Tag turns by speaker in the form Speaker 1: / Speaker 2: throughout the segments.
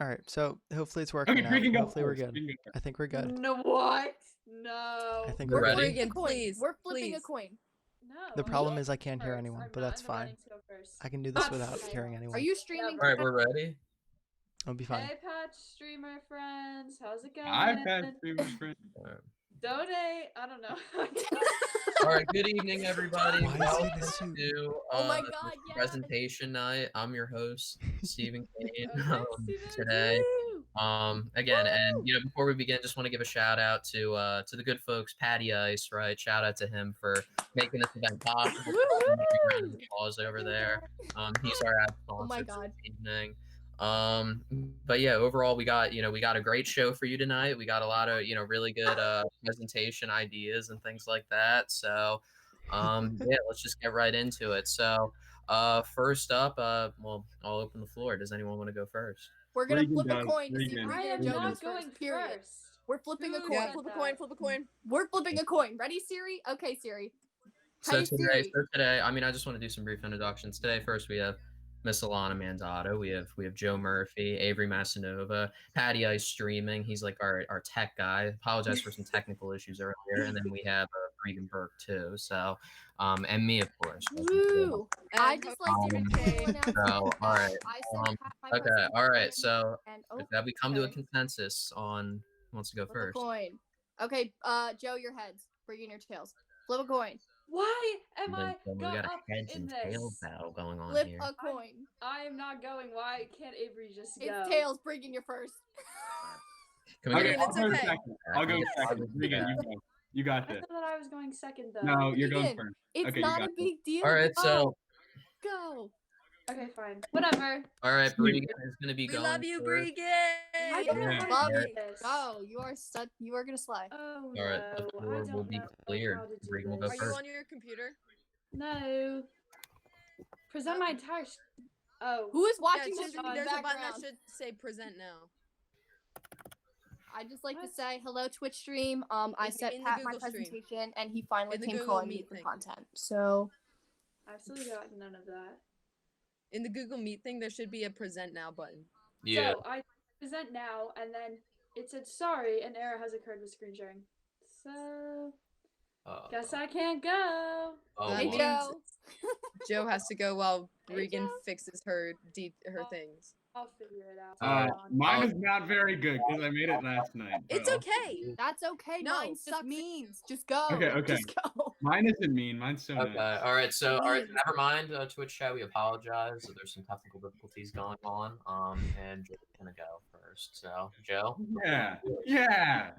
Speaker 1: All right, so hopefully it's working
Speaker 2: Okay,
Speaker 1: now.
Speaker 2: we can go
Speaker 1: Hopefully we're
Speaker 2: first.
Speaker 1: good. I think we're good.
Speaker 3: No, what? No.
Speaker 1: I think
Speaker 4: We're
Speaker 1: we're good.
Speaker 4: flipping
Speaker 5: ready?
Speaker 4: a coin.
Speaker 5: Please,
Speaker 4: We're flipping a
Speaker 5: please.
Speaker 4: coin.
Speaker 3: No.
Speaker 1: The
Speaker 3: I'm
Speaker 1: problem
Speaker 3: going
Speaker 1: is I can't hear
Speaker 3: first.
Speaker 1: anyone,
Speaker 3: I'm
Speaker 1: but
Speaker 3: not
Speaker 1: that's
Speaker 3: in the
Speaker 1: fine.
Speaker 3: running to go first.
Speaker 1: I can do this
Speaker 3: Ah,
Speaker 1: without
Speaker 3: okay.
Speaker 1: hearing anyone.
Speaker 4: Are you streaming?
Speaker 5: All right, we're ready.
Speaker 1: It'll be fine.
Speaker 3: Hey, Patch streamer friends. How's it going?
Speaker 2: I've had streamers friends.
Speaker 3: Donate. I don't know.
Speaker 5: All right, good evening, everybody.
Speaker 1: Why is he
Speaker 5: Welcome
Speaker 1: the suit?
Speaker 5: to
Speaker 4: Oh my
Speaker 5: this
Speaker 4: God, yes.
Speaker 5: presentation night. I'm your host, Stephen Kane.
Speaker 3: Okay, Steven,
Speaker 5: Today,
Speaker 3: woo!
Speaker 5: again, and before we begin, just want to give a shout out to the good folks, Patty Ice. Right, shout out to him for making this event possible. Big round of applause over there. He's our ad sponsor
Speaker 4: Oh my
Speaker 5: for
Speaker 4: God.
Speaker 5: this evening. But yeah, overall we got a great show for you tonight. We got a lot of really good presentation ideas and things like that. So yeah, let's just get right into it. So first up, well, I'll open the floor. Does anyone want to go first?
Speaker 4: We're gonna
Speaker 2: Regan
Speaker 4: flip a
Speaker 2: does.
Speaker 4: coin to see
Speaker 2: Regan.
Speaker 4: who
Speaker 3: I am
Speaker 4: Joe
Speaker 3: not
Speaker 4: goes
Speaker 3: going
Speaker 4: first. Period.
Speaker 3: first.
Speaker 4: We're flipping a
Speaker 3: Who
Speaker 4: coin.
Speaker 3: said
Speaker 4: Flip a
Speaker 3: that?
Speaker 4: coin. Flip a coin. We're flipping a coin. Ready, Siri? Okay, Siri.
Speaker 5: So
Speaker 4: Hey, Siri.
Speaker 5: today, I just want to do some brief introductions. Today, first we have Miss Alana Mandato. We have Joe Murphy, Avery Massanova, Patty Ice streaming. He's like our tech guy. Apologize for some technical issues earlier. And then we have Regan Burke too. So, and me of course.
Speaker 4: Woo! I
Speaker 5: Um,
Speaker 4: just like to announce
Speaker 5: so, all right.
Speaker 4: I said my
Speaker 5: Okay. All right. So
Speaker 4: and
Speaker 5: have we come to a
Speaker 4: okay.
Speaker 5: consensus on who wants to go
Speaker 4: Flip a
Speaker 5: first?
Speaker 4: coin. Okay, Joe, your heads. Bring in your tails. Flip a coin.
Speaker 3: Why am I
Speaker 5: We
Speaker 3: go
Speaker 5: got a
Speaker 3: up
Speaker 5: heads
Speaker 3: in
Speaker 5: and
Speaker 3: this?
Speaker 5: tails battle going on
Speaker 4: Flip
Speaker 5: here.
Speaker 4: a coin.
Speaker 3: I am not going. Why can't Avery just go?
Speaker 4: It's tails. Bring in your first.
Speaker 5: Can we
Speaker 2: Okay,
Speaker 5: get
Speaker 2: I'll
Speaker 5: a
Speaker 2: go
Speaker 5: second?
Speaker 2: second. I'll go second. Regan, you go. You got
Speaker 3: I
Speaker 2: this.
Speaker 3: thought that I was going second though.
Speaker 2: No, you're going
Speaker 4: Regan,
Speaker 2: first.
Speaker 4: It's
Speaker 2: Okay, you
Speaker 4: not
Speaker 2: got
Speaker 4: a big deal.
Speaker 5: All right, so
Speaker 4: Go.
Speaker 3: Okay, fine. Whatever.
Speaker 5: all right,
Speaker 2: Steve.
Speaker 5: Regan is going to be
Speaker 6: We
Speaker 5: going.
Speaker 6: love you,
Speaker 5: first.
Speaker 6: Bregan.
Speaker 3: I don't know
Speaker 2: Yeah.
Speaker 3: how
Speaker 4: Love
Speaker 3: to
Speaker 4: it.
Speaker 3: do this.
Speaker 4: Go. You are gonna slay.
Speaker 3: Oh
Speaker 5: All right, the
Speaker 3: no.
Speaker 5: floor
Speaker 3: I
Speaker 5: will
Speaker 3: don't
Speaker 5: be
Speaker 3: know
Speaker 5: cleared.
Speaker 3: how to do
Speaker 5: Regan will go
Speaker 3: this.
Speaker 6: Are you
Speaker 5: first.
Speaker 6: on your computer?
Speaker 3: No. Present my entire. Oh.
Speaker 4: Who is
Speaker 6: Yeah,
Speaker 4: watching
Speaker 6: it
Speaker 4: this
Speaker 6: should-
Speaker 4: in the
Speaker 6: there's a button that
Speaker 4: background?
Speaker 6: should say present now.
Speaker 4: I just like
Speaker 3: What?
Speaker 4: to say hello Twitch stream. I
Speaker 6: In-
Speaker 4: set
Speaker 6: in the
Speaker 4: Pat my
Speaker 6: Google stream.
Speaker 4: presentation and he finally
Speaker 6: In the
Speaker 4: came
Speaker 6: Google
Speaker 4: calling me
Speaker 6: Meet
Speaker 4: for
Speaker 6: thing.
Speaker 4: content. So
Speaker 3: I've still got none of that.
Speaker 6: In the Google Meet thing, there should be a present now button.
Speaker 5: Yeah.
Speaker 3: So I present now, and then it said sorry, an error has occurred with screen sharing. So guess I can't go.
Speaker 5: Oh,
Speaker 6: That
Speaker 4: hey
Speaker 6: means-
Speaker 4: Joe.
Speaker 6: Joe has to go while
Speaker 3: Hey,
Speaker 6: Regan
Speaker 3: Joe.
Speaker 6: fixes her
Speaker 3: Oh.
Speaker 6: things.
Speaker 3: I'll figure it out.
Speaker 2: Mine is not very good because I made it last night. but
Speaker 6: It's
Speaker 2: I'll-
Speaker 6: okay.
Speaker 4: That's okay.
Speaker 6: No,
Speaker 4: Mine
Speaker 6: just
Speaker 4: sucks. Means. Just go.
Speaker 2: Okay.
Speaker 4: Just go.
Speaker 2: Mine isn't mean. Mine's so
Speaker 5: Okay.
Speaker 2: nice.
Speaker 5: All right. So, all right.
Speaker 4: Please.
Speaker 5: Never mind. Twitch chat. We apologize. There's some technical difficulties going on. And Joe's gonna go first. So, Joe.
Speaker 2: Yeah. Yeah.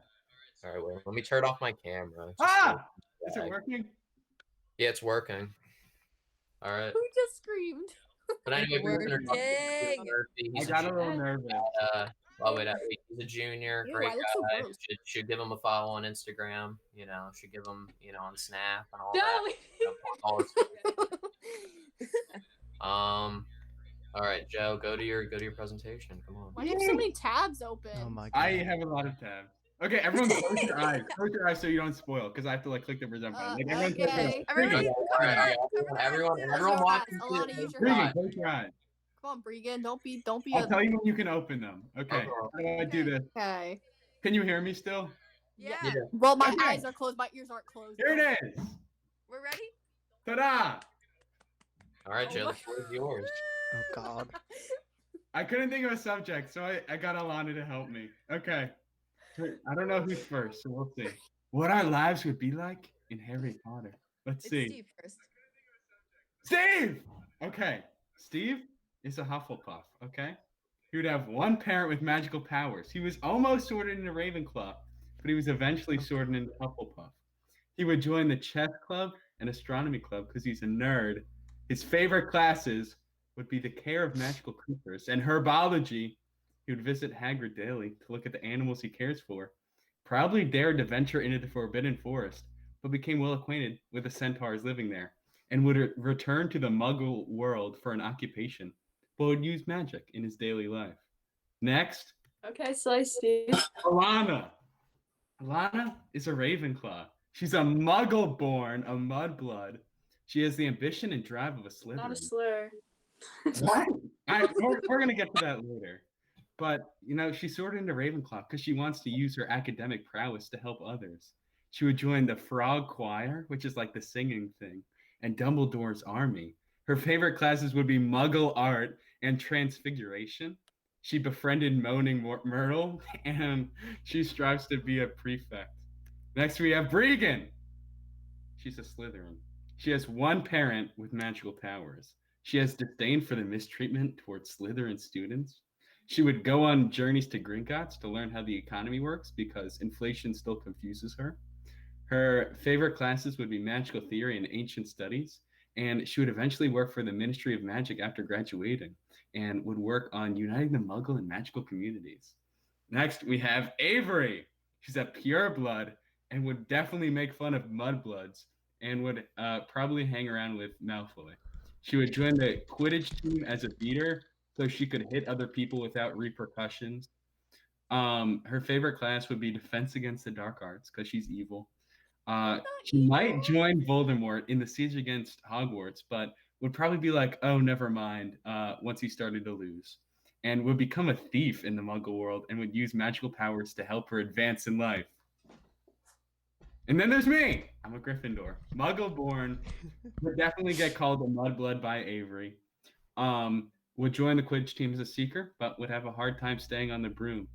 Speaker 5: All right. Wait. Let me turn off my camera. Just
Speaker 2: Ah!
Speaker 5: so-
Speaker 2: Is it working?
Speaker 5: Yeah, it's working. All right.
Speaker 4: Who just screamed?
Speaker 5: But anyway, we're gonna talk
Speaker 6: Working.
Speaker 5: about Murphy.
Speaker 2: I
Speaker 5: He's
Speaker 2: got a
Speaker 5: a
Speaker 2: little nervous.
Speaker 5: oh wait, he's a junior,
Speaker 4: Ew,
Speaker 5: great
Speaker 4: I look so
Speaker 5: guy.
Speaker 4: gross.
Speaker 5: Should give him a follow on Instagram. Should give him on Snap and all
Speaker 3: No.
Speaker 5: that. All his- All right, Joe, go to your presentation. Come on.
Speaker 4: Why do you have so many tabs open?
Speaker 1: Oh my god.
Speaker 2: I have a lot of tabs. Okay, everyone close your eyes. Close your eyes so you don't spoil, because I have to click the present button. Like everyone close their eyes.
Speaker 4: okay.
Speaker 6: Everybody,
Speaker 2: Regan,
Speaker 6: cover
Speaker 5: Alright,
Speaker 6: your eyes,
Speaker 5: yeah,
Speaker 6: cover your eyes,
Speaker 5: everyone
Speaker 6: yeah.
Speaker 5: everyone
Speaker 4: your
Speaker 5: watch.
Speaker 4: eyes. Alana, use your
Speaker 2: Regan,
Speaker 4: eyes.
Speaker 2: close your eyes.
Speaker 4: Come on, Bregan. Don't be
Speaker 2: I'll
Speaker 4: a.
Speaker 2: tell you when you can open them. Okay.
Speaker 5: Okay.
Speaker 2: How do I do this?
Speaker 4: Okay.
Speaker 2: Can you hear me still?
Speaker 6: Yeah,
Speaker 5: Yeah.
Speaker 4: Well, my
Speaker 2: Okay.
Speaker 4: eyes are closed. My ears aren't closed.
Speaker 2: Here it is.
Speaker 6: we're ready?
Speaker 2: Ta-da!
Speaker 5: All right,
Speaker 4: Oh
Speaker 5: Joe,
Speaker 4: my
Speaker 5: the floor is yours.
Speaker 1: Oh god.
Speaker 2: I couldn't think of a subject, so I got Alana to help me. Okay. I don't know who's first, so we'll see. What our lives would be like in Harry Potter. Let's
Speaker 6: It's
Speaker 2: see.
Speaker 6: Steve first.
Speaker 2: Steve! Okay. Steve is a Hufflepuff, okay? He would have one parent with magical powers. He was almost sorted into Ravenclaw, but he was eventually sorted into Hufflepuff. He would join the chess club and astronomy club because he's a nerd. His favorite classes would be the care of magical creatures and herbology. He would visit Hagrid daily to look at the animals he cares for. Proudly dared to venture into the Forbidden Forest, but became well acquainted with the centaurs living there, and would return to the Muggle world for an occupation, but would use magic in his daily life. Next,
Speaker 3: Okay, Slice Steve.
Speaker 2: Alana. Alana is a Ravenclaw. She's a Muggle-born, a mudblood. She has the ambition and drive of a Slytherin.
Speaker 3: Not a slur.
Speaker 2: What? We're gonna get to that later. But, she sorted into Ravenclaw because she wants to use her academic prowess to help others. She would join the Frog Choir, which is like the singing thing, and Dumbledore's army. Her favorite classes would be Muggle art and Transfiguration. She befriended Moaning Myrtle, and she strives to be a prefect. Next, we have Bregan. She's a Slytherin. She has one parent with magical powers. She has disdain for the mistreatment towards Slytherin students. She would go on journeys to Gringotts to learn how the economy works because inflation still confuses her. Her favorite classes would be magical theory and ancient studies, and she would eventually work for the Ministry of Magic after graduating and would work on uniting the Muggle and magical communities. Next, we have Avery. She's a pureblood and would definitely make fun of mudbloods and would probably hang around with Malfoy. She would join the Quidditch team as a beater so she could hit other people without repercussions. Her favorite class would be Defense Against the Dark Arts because she's evil. She might join Voldemort in the siege against Hogwarts, but would probably be like, oh, never mind, once he started to lose. And would become a thief in the Muggle world and would use magical powers to help her advance in life. And then there's me. I'm a Gryffindor. Muggle born. Would definitely get called a mudblood by Avery. Would join the Quidditch team as a seeker, but would have a hard time staying on the broom.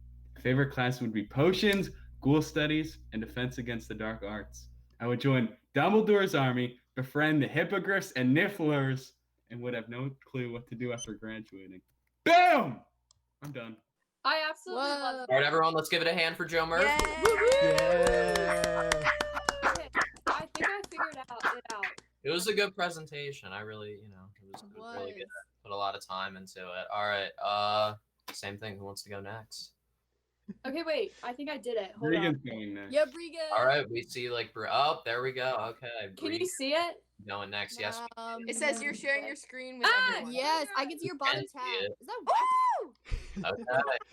Speaker 2: Favorite class would be potions, ghoul studies, and defense against the dark arts. I would join Dumbledore's army, befriend the hippogriffs and nifflers, and would have no clue what to do after graduating. Boom! I'm done.
Speaker 3: I absolutely love
Speaker 4: Whoa.
Speaker 3: that.
Speaker 5: All right, everyone, let's give it a hand for Joe Murphy.
Speaker 1: Yeah.
Speaker 3: Okay, I think I figured it out.
Speaker 5: It was a good presentation. I really, it was really good. Put a lot of time into it. All right, same thing. Who wants to go next?
Speaker 3: Okay, wait. I think I did it. Hold on.
Speaker 2: Regan's going next.
Speaker 4: Yeah, Bregan.
Speaker 5: All right, we see oh, there we go. Okay,
Speaker 3: Can you
Speaker 5: Bree
Speaker 3: see it?
Speaker 5: going next. Yes.
Speaker 6: It says you're sharing your screen with
Speaker 3: Ah,
Speaker 6: everyone.
Speaker 4: Yes, I can see your bottom
Speaker 5: Can see
Speaker 4: tab.
Speaker 5: it.
Speaker 4: Is that what?
Speaker 5: Okay.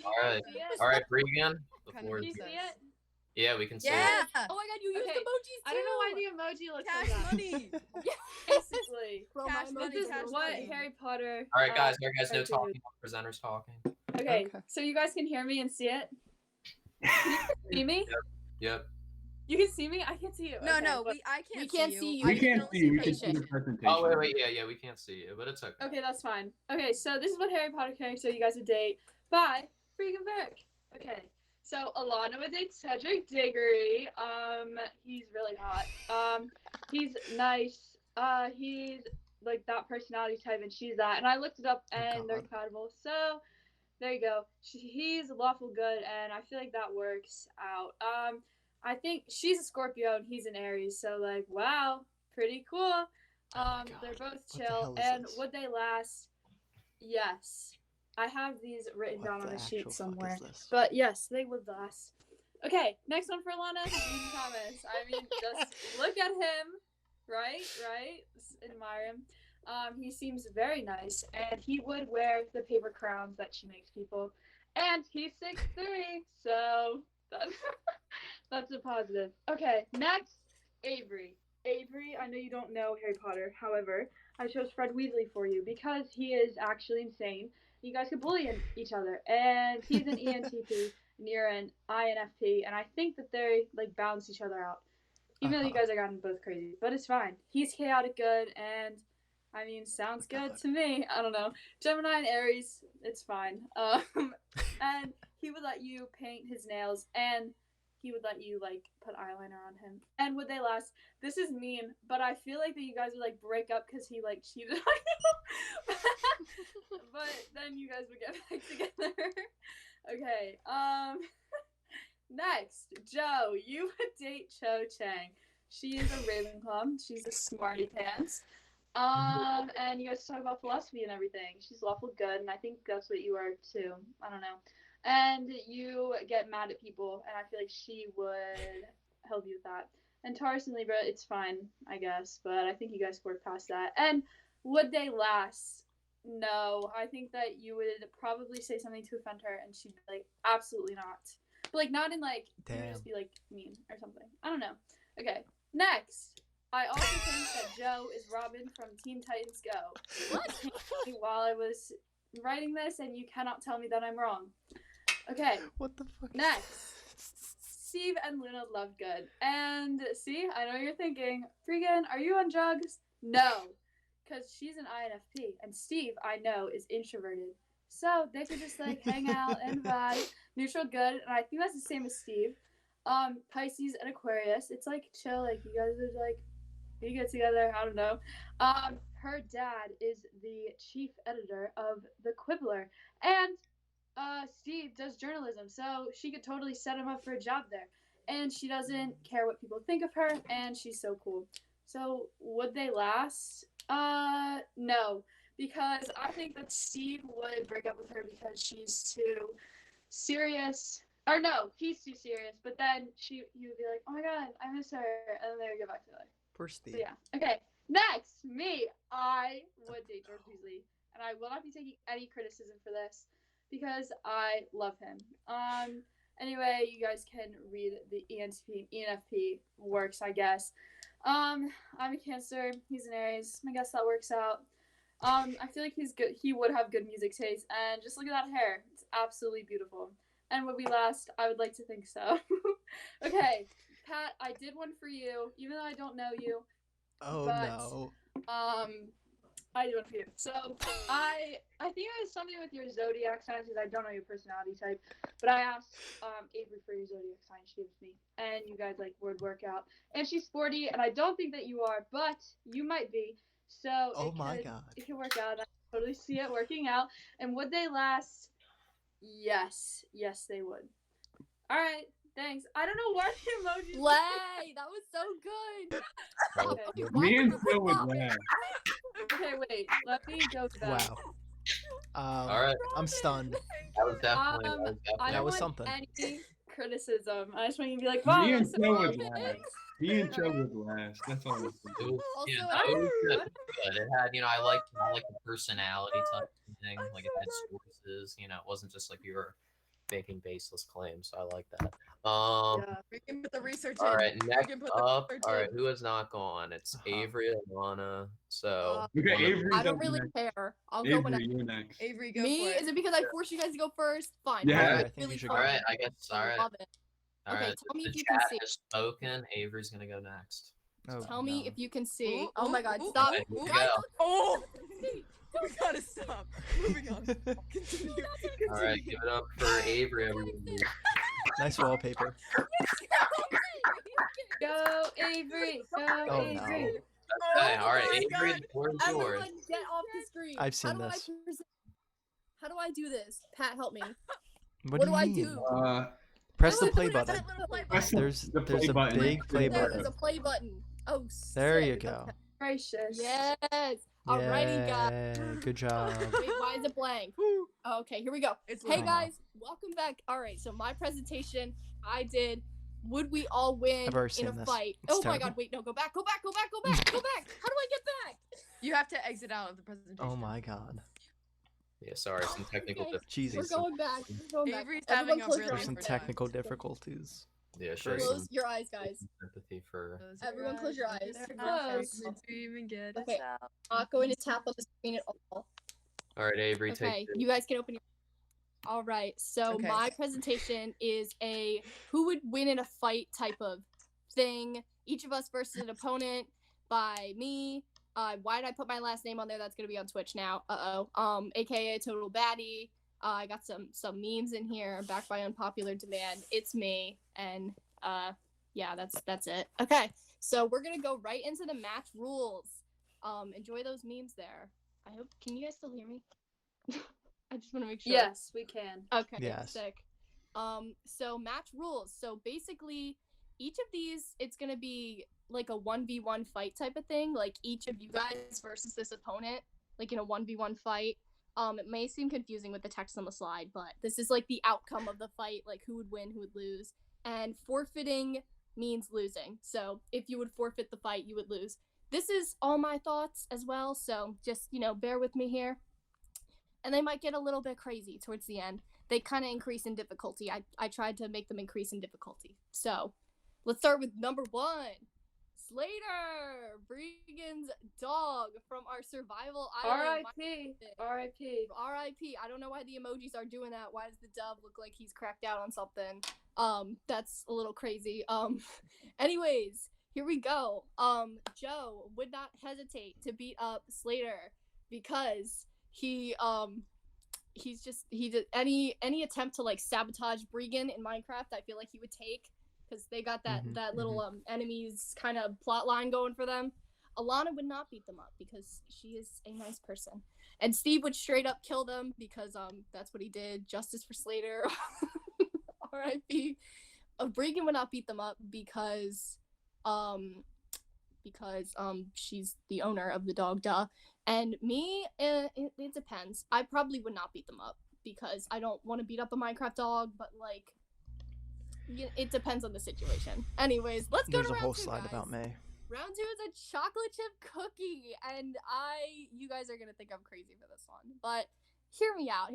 Speaker 5: All right.
Speaker 3: See it?
Speaker 5: All right, Bregan. The
Speaker 6: Kind of
Speaker 5: floor
Speaker 3: Can
Speaker 5: is
Speaker 3: you
Speaker 5: yours.
Speaker 3: see it?
Speaker 5: Yeah, we can see
Speaker 6: Yeah.
Speaker 5: it.
Speaker 4: Oh my god, you used
Speaker 3: Okay,
Speaker 4: emojis too.
Speaker 3: I don't know why the emoji looks
Speaker 6: Cash
Speaker 3: like that.
Speaker 6: money.
Speaker 3: Basically,
Speaker 4: Bro, my
Speaker 6: Cash
Speaker 4: emojis
Speaker 6: money,
Speaker 3: this is
Speaker 6: cash
Speaker 4: are
Speaker 3: what
Speaker 6: money.
Speaker 3: Harry Potter.
Speaker 5: All right, guys. No
Speaker 3: cartoon.
Speaker 5: talking. Presenters talking.
Speaker 3: Okay,
Speaker 1: Okay.
Speaker 3: so you guys can hear me and see it. Can you see me?
Speaker 5: Yep.
Speaker 3: You can see me. I can't see you.
Speaker 6: No,
Speaker 3: Okay,
Speaker 6: no,
Speaker 3: but-
Speaker 6: I can't.
Speaker 4: We can't see you.
Speaker 2: We
Speaker 6: I
Speaker 2: can't
Speaker 6: only
Speaker 2: see you. We can
Speaker 6: patient.
Speaker 2: see the presentation.
Speaker 5: Oh wait, yeah, we can't see you, but it's okay.
Speaker 3: Okay, that's fine. Okay, so this is what Harry Potter character you guys would date by Freaking Burke. Okay, so Alana would date Cedric Diggory. He's really hot. He's nice. He's like that personality type, and she's that. And I looked it up, and they're
Speaker 1: God.
Speaker 3: compatible. So there you go. He's lawful good, and I feel like that works out. I think she's a Scorpio and he's an Aries, so like, wow, pretty cool.
Speaker 1: Oh my
Speaker 3: They're
Speaker 1: God.
Speaker 3: both
Speaker 1: What the
Speaker 3: chill,
Speaker 1: hell is
Speaker 3: and
Speaker 1: this?
Speaker 3: would they last? Yes, I have these written
Speaker 1: What
Speaker 3: down
Speaker 1: the
Speaker 3: on a
Speaker 1: actual
Speaker 3: sheet
Speaker 1: fuck
Speaker 3: somewhere.
Speaker 1: is this?
Speaker 3: But yes, they would last. Okay, next one for Lana, Dean Thomas. I mean, just look at him, right? Admire him. He seems very nice, and he would wear the paper crowns that she makes people. And he's 6'3", so that's that's a positive. Okay, next, Avery. Avery, I know you don't know Harry Potter. However, I chose Fred Weasley for you because he is actually insane. You guys could bully each other, and he's an ENTP, and you're an INFP, and I think that they like balance each other out. Even though you guys are gotten both crazy, but it's fine. He's chaotic good, and I mean, sounds
Speaker 1: Oh,
Speaker 3: good
Speaker 1: God.
Speaker 3: to me. I don't know. Gemini and Aries, it's fine. And he would let you paint his nails, and he would let you like put eyeliner on him. And would they last? This is mean, but I feel like that you guys would like break up because he like cheated on you. But then you guys would get back together. Okay. Next, Joe, you would date Cho Chang. She is a Ravenclaw. She's a smarty pants. And you guys talk about philosophy and everything. She's lawful good, and I think that's what you are too. I don't know. And you get mad at people, and I feel like she would help you with that. And Taurus and Libra, it's fine, I guess, but I think you guys work past that. And would they last? No, I think that you would probably say something to offend her, and she'd be like, absolutely not. But like, not in like, you would just be like mean or something. I don't know. Okay, next. I also think that Joe is Robin from Teen Titans Go.
Speaker 4: What?
Speaker 3: While I was writing this, and you cannot tell me that I'm wrong. Okay,
Speaker 1: What the fuck?
Speaker 3: next. Steve and Luna Lovegood. And see, I know you're thinking, Freegan, are you on drugs? No, because she's an INFP, and Steve, I know, is introverted. So they could just like hang out and vibe, neutral good, and I think that's the same as Steve. Pisces and Aquarius, it's like chill, like you guys would like be good together. I don't know. Her dad is the chief editor of the Quibbler, and Steve does journalism, so she could totally set him up for a job there. And she doesn't care what people think of her, and she's so cool. So would they last? No, because I think that Steve would break up with her because she's too serious. Or no, he's too serious. But then he would be like, "Oh my god, I miss her," and then they would get back together.
Speaker 1: Poor Steve.
Speaker 3: So yeah. Okay. Next, me. I would date George Weasley, and I will not be taking any criticism for this because I love him. Anyway, you guys can read the ENFP works, I guess. I'm a Cancer. He's an Aries. I guess that works out. I feel like he's good. He would have good music taste, and just look at that hair. It's absolutely beautiful. And would we last? I would like to think so. Okay, Pat, I did one for you, even though I don't know you.
Speaker 1: Oh
Speaker 3: But-
Speaker 1: no.
Speaker 3: I do one for you. So I think it was something with your zodiac sign because I don't know your personality type. But I asked Avery for your zodiac sign. She gives me, and you guys like would work out. And she's sporty, and I don't think that you are, but you might be. So
Speaker 1: Oh my god.
Speaker 3: it could work out. I totally see it working out. And would they last? Yes, they would. All right, thanks. I don't know why the emojis.
Speaker 4: Slay! That was so good.
Speaker 3: Okay.
Speaker 4: Okay, why
Speaker 2: Me and
Speaker 4: would
Speaker 2: Phil would
Speaker 4: you-
Speaker 2: laugh.
Speaker 3: Okay, wait. Let me go back.
Speaker 1: Wow.
Speaker 5: All right,
Speaker 1: I'm stunned.
Speaker 5: that was definitely
Speaker 3: I
Speaker 1: That
Speaker 3: don't
Speaker 1: was
Speaker 3: want
Speaker 1: something.
Speaker 3: any criticism. I just want you to be like, wow,
Speaker 2: Me and
Speaker 3: that's so
Speaker 2: Phil would
Speaker 3: perfect.
Speaker 2: laugh. Me and Joe would last. That's all. I'm
Speaker 5: It
Speaker 2: saying.
Speaker 5: was,
Speaker 4: Also,
Speaker 5: yeah,
Speaker 4: I-
Speaker 5: no, it was good. It had, I like the personality type of thing. Like it had sources. It wasn't just like you were making baseless claims. So I like that.
Speaker 3: Yeah.
Speaker 6: We can put the research
Speaker 5: All
Speaker 6: in.
Speaker 5: right, next
Speaker 6: can put the
Speaker 5: up.
Speaker 6: research
Speaker 5: All right,
Speaker 6: in.
Speaker 5: who has not gone? It's
Speaker 1: Uh-huh.
Speaker 5: Avery and Lana. So
Speaker 2: Okay,
Speaker 5: Lana-
Speaker 2: Avery.
Speaker 4: I don't really care. I'll go when
Speaker 2: Avery, you're next.
Speaker 6: Avery, go
Speaker 4: Me?
Speaker 6: for it.
Speaker 4: Is it because I forced you guys to go first? Fine.
Speaker 2: Yeah,
Speaker 4: I'm
Speaker 2: I
Speaker 1: think
Speaker 4: really
Speaker 1: you should
Speaker 5: All
Speaker 1: go.
Speaker 5: right, I guess. All right,
Speaker 4: Love it.
Speaker 5: all
Speaker 4: Okay,
Speaker 5: right.
Speaker 4: tell me
Speaker 5: the
Speaker 4: if you can
Speaker 5: chat
Speaker 4: see.
Speaker 5: has spoken. Avery's gonna go next.
Speaker 1: Oh,
Speaker 4: Tell me
Speaker 1: no.
Speaker 4: if you can see.
Speaker 6: Ooh,
Speaker 4: Oh my
Speaker 6: ooh,
Speaker 4: god,
Speaker 6: ooh,
Speaker 4: stop.
Speaker 5: Okay, here we
Speaker 4: Guys,
Speaker 5: go.
Speaker 4: look,
Speaker 6: Oh,
Speaker 4: see.
Speaker 6: we gotta stop. Moving on. Continue.
Speaker 5: All right, give it up for Avery, everyone.
Speaker 1: Nice wallpaper.
Speaker 3: Go Avery. Go
Speaker 1: Oh,
Speaker 3: Avery.
Speaker 1: no.
Speaker 5: Okay, all right,
Speaker 6: my
Speaker 5: Avery,
Speaker 6: God.
Speaker 5: the floor is yours.
Speaker 4: Everyone get off the screen.
Speaker 1: I've seen
Speaker 4: How do
Speaker 1: this.
Speaker 4: How do I do this? Pat, help me.
Speaker 1: What
Speaker 4: What
Speaker 1: do
Speaker 4: do I
Speaker 1: you mean?
Speaker 4: do?
Speaker 1: Press the
Speaker 4: How do I
Speaker 1: play
Speaker 4: do it?
Speaker 1: button.
Speaker 4: That little play
Speaker 2: Press
Speaker 4: button.
Speaker 1: There's a
Speaker 2: button.
Speaker 1: big play
Speaker 4: There
Speaker 1: button.
Speaker 4: is a play button. Oh,
Speaker 1: There you
Speaker 4: sick.
Speaker 1: go.
Speaker 4: Okay.
Speaker 3: Gracious.
Speaker 4: Yes. Alrighty, guys.
Speaker 1: Yeah, good job.
Speaker 4: Wait, why is it blank? Okay, here we go.
Speaker 6: It's
Speaker 4: Hey
Speaker 1: Oh, no.
Speaker 4: guys, welcome back. All right, so my presentation I did. Would we all win
Speaker 1: I've already
Speaker 4: in
Speaker 1: seen
Speaker 4: a
Speaker 1: this.
Speaker 4: fight?
Speaker 1: It's
Speaker 4: Oh my
Speaker 1: terrible.
Speaker 4: god, wait, no, go back, go back, go back, go back, go back. How do I get back?
Speaker 6: You have to exit out of the presentation.
Speaker 1: Oh my god.
Speaker 5: Yeah, sorry, some technical
Speaker 4: Okay.
Speaker 5: difficulties.
Speaker 4: We're
Speaker 1: Jesus.
Speaker 4: going back. We're going back.
Speaker 6: Avery's
Speaker 4: Everyone
Speaker 6: having a
Speaker 4: close
Speaker 6: really
Speaker 4: your
Speaker 1: There's
Speaker 4: eyes.
Speaker 1: some
Speaker 6: hard time.
Speaker 1: technical difficulties.
Speaker 5: Yeah, show
Speaker 1: Great.
Speaker 5: some
Speaker 4: Close your eyes, guys.
Speaker 5: sympathy for.
Speaker 4: Everyone close your eyes.
Speaker 3: They're close.
Speaker 6: To even get
Speaker 4: Okay.
Speaker 6: us out.
Speaker 4: Not going to tap on the screen at all.
Speaker 5: All right, Avery,
Speaker 4: Okay,
Speaker 5: take it.
Speaker 4: you guys can open your. All right, so
Speaker 6: Okay.
Speaker 4: my presentation is a who would win in a fight type of thing. Each of us versus an opponent by me. Why did I put my last name on there? That's gonna be on Twitch now. AKA Total Baddie. I got some memes in here backed by unpopular demand. It's me, and yeah, that's it. Okay, so we're gonna go right into the match rules. Enjoy those memes there. I hope. Can you guys still hear me? I just want to make sure.
Speaker 3: Yes, we can.
Speaker 4: Okay.
Speaker 1: Yes.
Speaker 4: Sick. So match rules. So basically, each of these, it's gonna be like a 1v1 fight type of thing. Like each of you guys versus this opponent, like in a 1v1 fight. It may seem confusing with the text on the slide, but this is like the outcome of the fight, like who would win, who would lose. And forfeiting means losing. So if you would forfeit the fight, you would lose. This is all my thoughts as well, so just, bear with me here. And they might get a little bit crazy towards the end. They kind of increase in difficulty. I tried to make them increase in difficulty. So let's start with number 1. Slater, Bregan's dog from our survival island.
Speaker 3: R.I.P. R.I.P.
Speaker 4: R.I.P. I don't know why the emojis are doing that. Why does the dove look like he's cracked out on something? That's a little crazy. Anyways, here we go. Joe would not hesitate to beat up Slater because he did any attempt to like sabotage Bregan in Minecraft, I feel like he would take, because they got that little enemies kind of plot line going for them. Alana would not beat them up because she is a nice person, and Steve would straight up kill them because that's what he did. Justice for Slater. R.I.P. Bregan would not beat them up because she's the owner of the dog, duh. And me, it depends. I probably would not beat them up because I don't want to beat up a Minecraft dog, but like, it depends on the situation. Anyways, let's go
Speaker 1: There's
Speaker 4: to
Speaker 1: a
Speaker 4: round
Speaker 1: whole
Speaker 4: 2,
Speaker 1: slide
Speaker 4: guys.
Speaker 1: about May.
Speaker 4: Round 2 is a chocolate chip cookie, and you guys are gonna think I'm crazy for this one, but hear me out.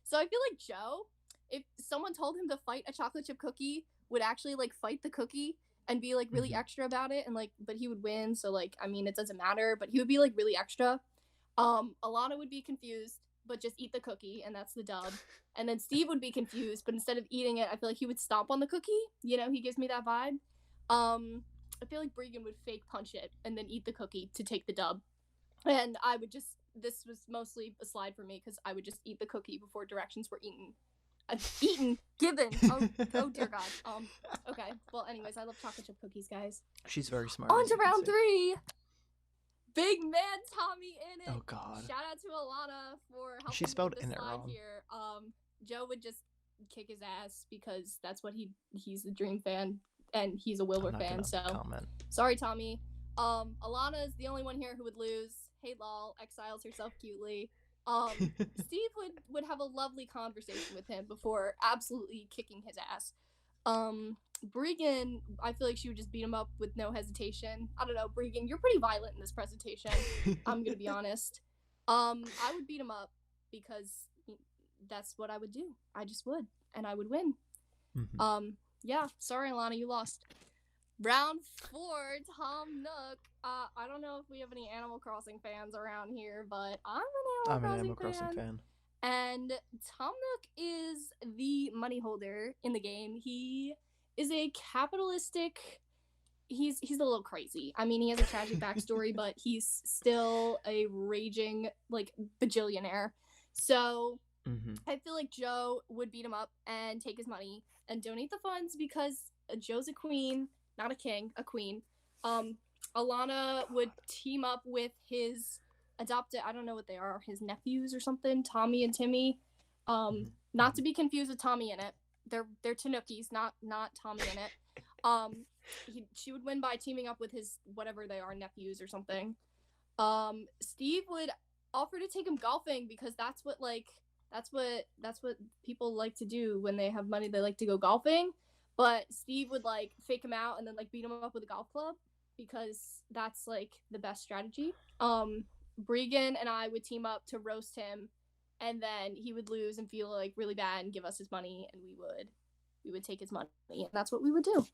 Speaker 4: So I feel like Joe, if someone told him to fight a chocolate chip cookie, would actually like fight the cookie and be like really extra about it, and like, but he would win, so like, I mean, it doesn't matter, but he would be like really extra. Alana would be confused, but just eat the cookie, and that's the dub. And then Steve would be confused, but instead of eating it, I feel like he would stomp on the cookie. You know, he gives me that vibe. I feel like Bregan would fake punch it and then eat the cookie to take the dub. And I would just, this was mostly a slide for me because I would just eat the cookie before directions were given. Oh dear God. Okay. Well, anyways, I love chocolate chip cookies, guys.
Speaker 1: She's very smart.
Speaker 4: On
Speaker 1: as
Speaker 4: to
Speaker 1: you can
Speaker 4: round
Speaker 1: see.
Speaker 4: 3. Big man Tommy in it.
Speaker 1: Oh God.
Speaker 4: Shout out to Alana for helping
Speaker 1: She
Speaker 4: me
Speaker 1: spelled
Speaker 4: with
Speaker 1: in
Speaker 4: the
Speaker 1: it
Speaker 4: slide
Speaker 1: wrong.
Speaker 4: here. Joe would just kick his ass because that's what he's a Dream fan and he's a
Speaker 1: I'm
Speaker 4: Wilbur
Speaker 1: not
Speaker 4: fan.
Speaker 1: gonna
Speaker 4: So
Speaker 1: comment.
Speaker 4: sorry, Tommy. Alana is the only one here who would lose. Hey lol, exiles herself cutely. Steve would have a lovely conversation with him before absolutely kicking his ass. Bregan, I feel like she would just beat him up with no hesitation. I don't know, Bregan, you're pretty violent in this presentation. I'm gonna be honest. I would beat him up because that's what I would do. I just would, and I would win. Yeah, sorry, Alana, you lost. Round 4, Tom Nook. I don't know if we have any Animal Crossing fans around here, but I'm an Animal Crossing fan. And Tom Nook is the money holder in the game. He is a capitalistic. He's a little crazy. I mean, he has a tragic backstory, but he's still a raging like bajillionaire. So I feel like Joe would beat him up and take his money and donate the funds because Joe's a queen, not a king, a queen. Alana would team up with his adopted, I don't know what they are, his nephews or something, Tommy and Timmy. Not to be confused with Tommy in it. They're Tanookies, not Tommy in it. She would win by teaming up with his whatever they are, nephews or something. Steve would offer to take him golfing because that's what people like to do when they have money. They like to go golfing. But Steve would like fake him out and then like beat him up with a golf club because that's like the best strategy. Bregan and I would team up to roast him, and then he would lose and feel like really bad and give us his money, and we would take his money, and that's what we would do.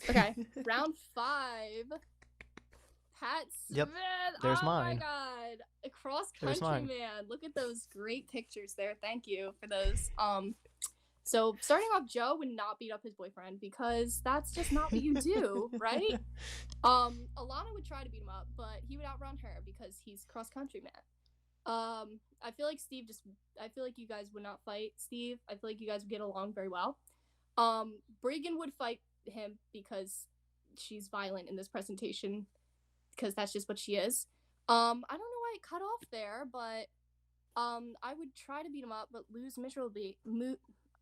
Speaker 4: Okay, round 5. Pat Smith.
Speaker 1: Yep, there's
Speaker 4: Oh
Speaker 1: mine.
Speaker 4: my God, a cross
Speaker 1: There's
Speaker 4: country
Speaker 1: mine.
Speaker 4: man. Look at those great pictures there. Thank you for those. So starting off, Joe would not beat up his boyfriend because that's just not what you do, right? Alana would try to beat him up, but he would outrun her because he's cross country man. I feel like I feel like you guys would not fight Steve. I feel like you guys would get along very well. Bregan would fight him because she's violent in this presentation because that's just what she is. I don't know why it cut off there, but I would try to beat him up, but lose miserably.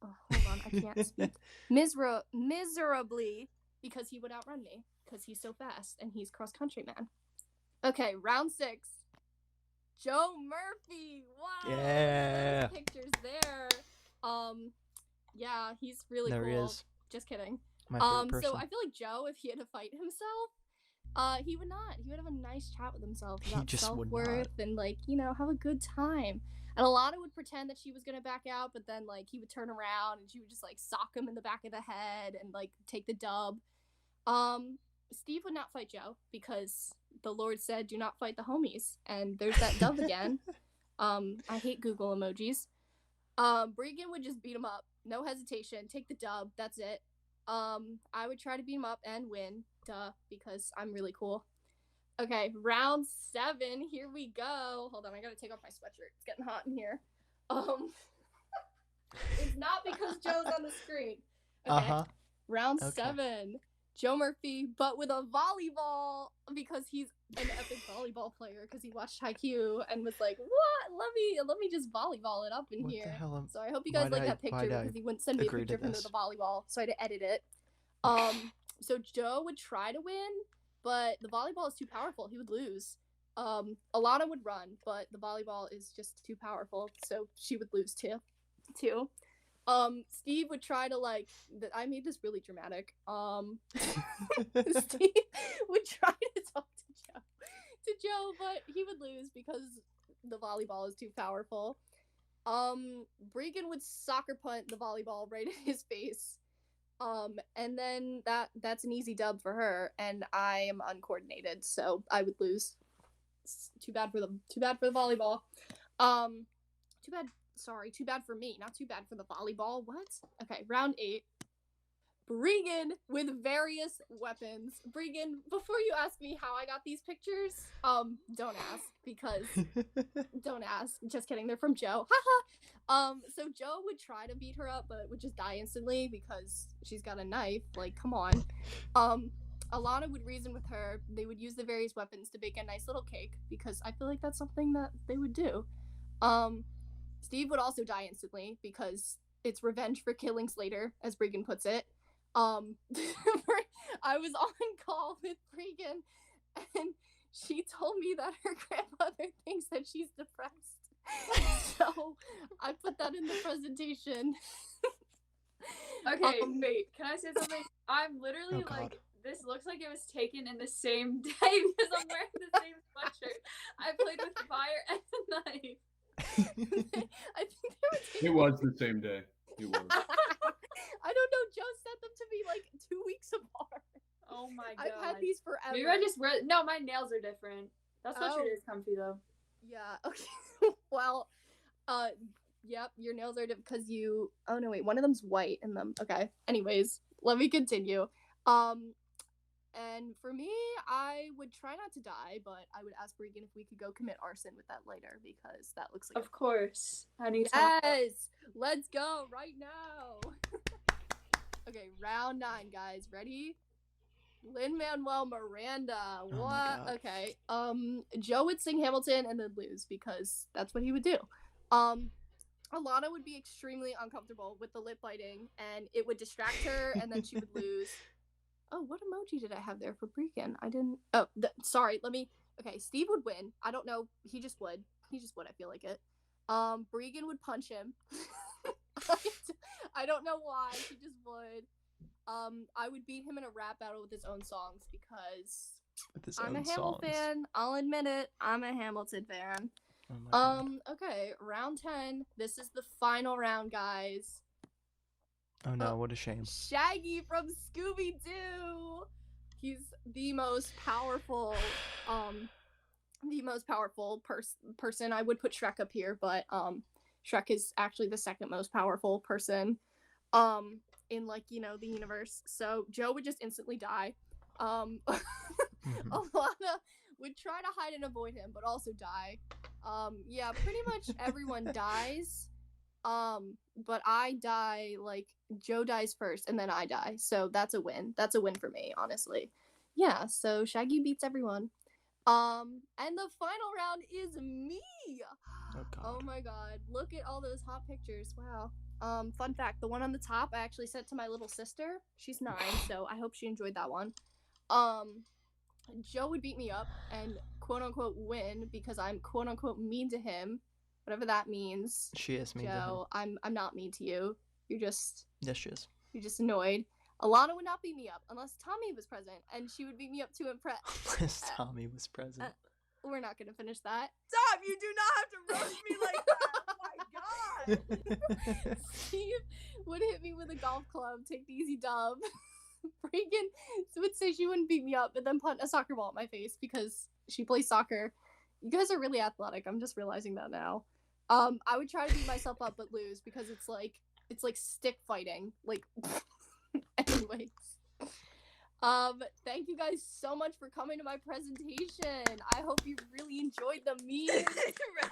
Speaker 4: Hold on, I can't speak. Miserably because he would outrun me because he's so fast and he's cross country man. Okay, round 6. Joe Murphy. Wow.
Speaker 1: Yeah.
Speaker 4: Those pictures there. Yeah, he's really
Speaker 1: There
Speaker 4: cool.
Speaker 1: he is.
Speaker 4: Just kidding.
Speaker 1: My favorite person.
Speaker 4: So I feel like Joe, if he had to fight himself, he would not. He would have a nice chat with himself
Speaker 1: He
Speaker 4: about
Speaker 1: just would
Speaker 4: self-worth and like, have a good time. And Alana would pretend that she was gonna back out, but then like he would turn around and she would just like sock him in the back of the head and like take the dub. Steve would not fight Joe because the Lord said, "Do not fight the homies." And there's that dove again. I hate Google emojis. Bregan would just beat him up, no hesitation, take the dub. That's it. I would try to beat him up and win, because I'm really cool. Okay, round 7. Here we go. Hold on, I gotta take off my sweatshirt. It's getting hot in here. It's not because Joe's on the screen. Okay. Round
Speaker 1: Okay.
Speaker 4: 7. Joe Murphy, but with a volleyball because he's an epic volleyball player because he watched Haikyuu and was like, "What? Let me just volleyball it up in
Speaker 1: What
Speaker 4: here."
Speaker 1: the hell?
Speaker 4: So I hope you guys
Speaker 1: why'd
Speaker 4: like that
Speaker 1: why'd
Speaker 4: picture
Speaker 1: I
Speaker 4: because he wouldn't send me a
Speaker 1: agree to
Speaker 4: picture of him with
Speaker 1: this?
Speaker 4: a volleyball, so I had to edit it. So Joe would try to win, but the volleyball is too powerful. He would lose. Alana would run, but the volleyball is just too powerful, so she would lose too. Steve would try to I made this really dramatic. Steve would try to talk to Joe, but he would lose because the volleyball is too powerful. Bregan would soccer punt the volleyball right in his face. And then that's an easy dub for her, and I am uncoordinated, so I would lose. It's too bad for the volleyball. Too bad for me, not too bad for the volleyball. What? Okay, round 8. Bregan with various weapons. Bregan, before you ask me how I got these pictures, don't ask, because don't ask. Just kidding, they're from Joe. Haha. So Joe would try to beat her up, but would just die instantly because she's got a knife. Like, come on. Alana would reason with her. They would use the various weapons to bake a nice little cake because I feel like that's something that they would do. Steve would also die instantly because it's revenge for killing Slater, as Bregan puts it. I was on call with Bregan, and she told me that her grandmother thinks that she's depressed. So I put that in the presentation.
Speaker 3: Okay, wait. Can I say something? I'm literally
Speaker 1: Oh, God.
Speaker 3: like, this looks like it was taken in the same day because I'm wearing the same sweatshirt. I played with fire and a knife.
Speaker 4: I think they were taken.
Speaker 2: It was the same day. It was.
Speaker 4: I don't know. Joe sent them to me like 2 weeks apart.
Speaker 3: Oh my god.
Speaker 4: I've had these forever.
Speaker 3: Maybe I just wear. No, my nails are different. That sweatshirt
Speaker 4: Oh.
Speaker 3: is comfy though.
Speaker 4: Yeah. Okay. Well, yep. Your nails are because you. Oh no, wait. One of them's white in them. Okay. Anyways, let me continue. And for me, I would try not to die, but I would ask Bregan if we could go commit arson with that later because that looks like.
Speaker 3: Of course.
Speaker 4: Yes. Let's go right now. Okay, round 9, guys. Ready? Lin-Manuel Miranda.
Speaker 1: Oh my
Speaker 4: What?
Speaker 1: God.
Speaker 4: Okay. Joe would sing Hamilton and then lose because that's what he would do. Alana would be extremely uncomfortable with the lip biting and it would distract her and then she would lose. Oh, what emoji did I have there for Bregan? I didn't. Oh, sorry. Okay, Steve would win. I don't know. He just would. I feel like it. Bregan would punch him. I don't know why. He just would. I would beat him in a rap battle with his own songs because
Speaker 1: With his
Speaker 4: I'm a
Speaker 1: own
Speaker 4: Hamilton
Speaker 1: songs.
Speaker 4: fan. I'll admit it. I'm a Hamilton fan.
Speaker 1: Oh my God.
Speaker 4: Okay, round 10. This is the final round, guys.
Speaker 1: Oh no, what a shame.
Speaker 4: Shaggy from Scooby-Doo. He's the most powerful person. I would put Shrek up here, but Shrek is actually the second most powerful person in the universe. So Joe would just instantly die.
Speaker 1: Mhm.
Speaker 4: Alana would try to hide and avoid him, but also die. Yeah, pretty much everyone dies. But I die, Joe dies first and then I die. So that's a win. That's a win for me, honestly. Yeah, so Shaggy beats everyone. And the final round is me.
Speaker 1: Oh God.
Speaker 4: Oh my god. Look at all those hot pictures. Wow. Fun fact, the one on the top I actually sent to my little sister. She's 9, so I hope she enjoyed that one. Joe would beat me up and quote unquote win because I'm quote unquote mean to him. Whatever that means.
Speaker 1: She is mean to him.
Speaker 4: Joe, I'm not mean to you. You're just
Speaker 1: Yes, she is.
Speaker 4: annoyed. Alana would not beat me up unless Tommy was present, and she would beat me up to impress.
Speaker 1: Unless Tommy was present.
Speaker 4: We're not gonna finish that.
Speaker 6: Stop! You do not have to roast me like that. Oh my god.
Speaker 4: Steve would hit me with a golf club, take the easy dub. Regan would say she wouldn't beat me up, but then put a soccer ball at my face because she plays soccer. You guys are really athletic. I'm just realizing that now. I would try to beat myself up but lose because it's like stick fighting. Like, anyways. Thank you guys so much for coming to my presentation. I hope you really enjoyed the memes.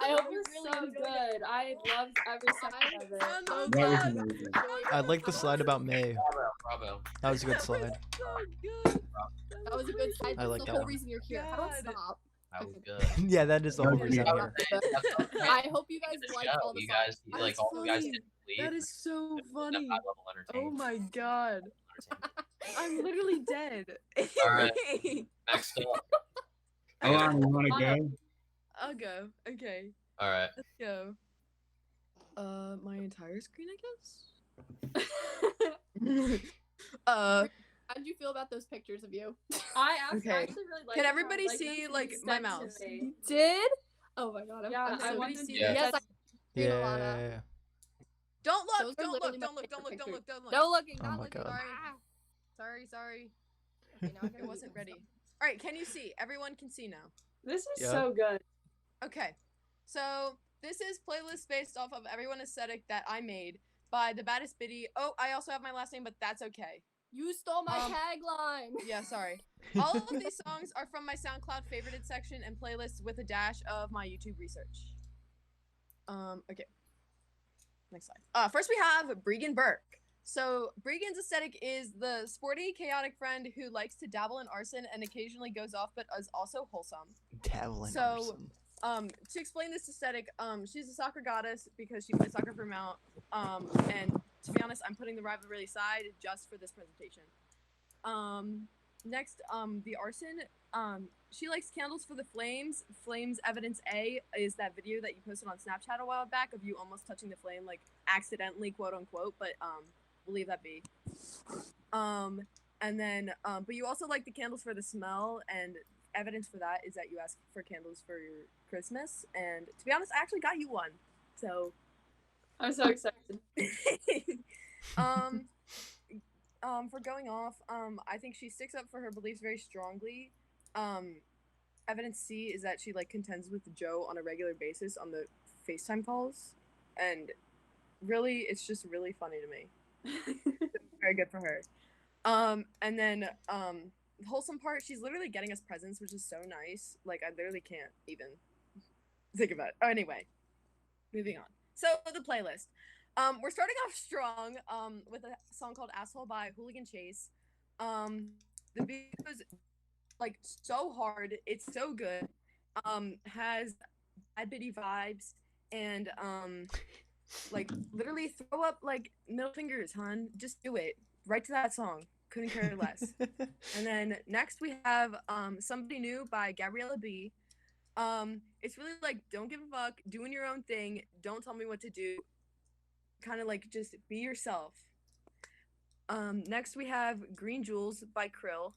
Speaker 4: I hope
Speaker 3: That
Speaker 4: you
Speaker 3: was
Speaker 4: really
Speaker 3: so
Speaker 4: enjoyed
Speaker 3: good.
Speaker 4: it.
Speaker 3: I loved every second of it.
Speaker 6: So
Speaker 2: That was
Speaker 6: good.
Speaker 2: amazing.
Speaker 1: I like the slide about May.
Speaker 5: Bravo.
Speaker 1: That was a good slide.
Speaker 6: So good.
Speaker 4: That was a good slide.
Speaker 1: I
Speaker 4: That's
Speaker 1: like
Speaker 4: the
Speaker 1: that
Speaker 4: whole
Speaker 1: one.
Speaker 4: reason you're here. How about
Speaker 6: God.
Speaker 4: stop?
Speaker 5: That was good.
Speaker 1: Yeah, that is the whole
Speaker 2: That was
Speaker 1: reason.
Speaker 2: really
Speaker 1: I'm
Speaker 2: good.
Speaker 1: here.
Speaker 4: I hope you guys
Speaker 5: The
Speaker 4: liked
Speaker 5: show,
Speaker 4: all the
Speaker 5: you guys,
Speaker 4: songs.
Speaker 5: like
Speaker 6: That's
Speaker 5: all you guys
Speaker 6: funny.
Speaker 5: didn't leave.
Speaker 6: That is so
Speaker 5: It was
Speaker 6: funny.
Speaker 5: high level
Speaker 6: Oh
Speaker 5: entertainment.
Speaker 6: my god. I'm literally dead.
Speaker 5: All right.
Speaker 6: Wait.
Speaker 5: Next up.
Speaker 2: Alana, you wanna go?
Speaker 6: I'll go. Okay.
Speaker 5: All right.
Speaker 6: Let's go. My entire screen, I guess?
Speaker 3: Uh,
Speaker 4: How did you feel about those pictures of you?
Speaker 3: I
Speaker 6: Okay.
Speaker 3: actually really like.
Speaker 6: Can everybody see, like, my mouse?
Speaker 4: You did? Oh my god.
Speaker 3: Yeah,
Speaker 4: I'm
Speaker 3: I
Speaker 4: so
Speaker 3: wanted
Speaker 4: confused.
Speaker 3: to.
Speaker 5: Yeah.
Speaker 4: Yes, I
Speaker 1: Yeah,
Speaker 4: Green
Speaker 1: yeah,
Speaker 4: Alana.
Speaker 1: yeah, yeah.
Speaker 6: Don't
Speaker 4: Those
Speaker 6: look!
Speaker 4: are
Speaker 6: Don't
Speaker 4: literally
Speaker 6: look!
Speaker 4: my
Speaker 6: Don't look!
Speaker 4: favorite
Speaker 6: Don't look! Don't
Speaker 4: pictures.
Speaker 6: look! Don't look!
Speaker 4: No looking.
Speaker 1: Oh
Speaker 4: Not
Speaker 1: my
Speaker 4: looking.
Speaker 1: God.
Speaker 6: Sorry. Sorry.
Speaker 4: Okay, now I gotta
Speaker 6: It wasn't
Speaker 4: mute
Speaker 6: ready.
Speaker 4: myself.
Speaker 6: All right. Can you see? Everyone can see now.
Speaker 3: This is
Speaker 1: Yeah.
Speaker 3: so good.
Speaker 6: Okay. So this is playlist based off of Everyone Aesthetic that I made by the Baddest Biddy. Oh, I also have my last name, but that's okay.
Speaker 4: You stole my
Speaker 6: Um,
Speaker 4: tagline.
Speaker 6: Yeah, sorry. All of these songs are from my SoundCloud favorited section and playlists with a dash of my YouTube research. Okay. Next slide. First we have Bregan Burke. So Bregan's aesthetic is the sporty, chaotic friend who likes to dabble in arson and occasionally goes off, but is also wholesome.
Speaker 1: Dabbling
Speaker 6: So,
Speaker 1: arson.
Speaker 6: To explain this aesthetic, she's a soccer goddess because she plays soccer for Mount. And to be honest, I'm putting the rivalry aside just for this presentation. Next, the arson. She likes candles for the flames. Flames Evidence A is that video that you posted on Snapchat a while back of you almost touching the flame, like accidentally, quote unquote. But we'll leave that be. And then, but you also like the candles for the smell, and evidence for that is that you asked for candles for your Christmas. And to be honest, I actually got you one. So,
Speaker 3: I'm so excited.
Speaker 6: for going off, I think she sticks up for her beliefs very strongly. Evidence C is that she like contends with Joe on a regular basis on the FaceTime calls, and really, it's just really funny to me. Very good for her. And then wholesome part, she's literally getting us presents, which is so nice. Like I literally can't even think about it. Oh, anyway, moving on. So the playlist. We're starting off strong with a song called Asshole by Hooligan Chase. The beat goes like so hard. It's so good. Has Bad Biddy vibes and like literally throw up like middle fingers, hun. Just do it. Right to that song. Couldn't care less. And then next we have Somebody New by Gabriella B. It's really like don't give a fuck, doing your own thing, don't tell me what to do. Kind of like just be yourself. Next we have Green Jewels by Krill.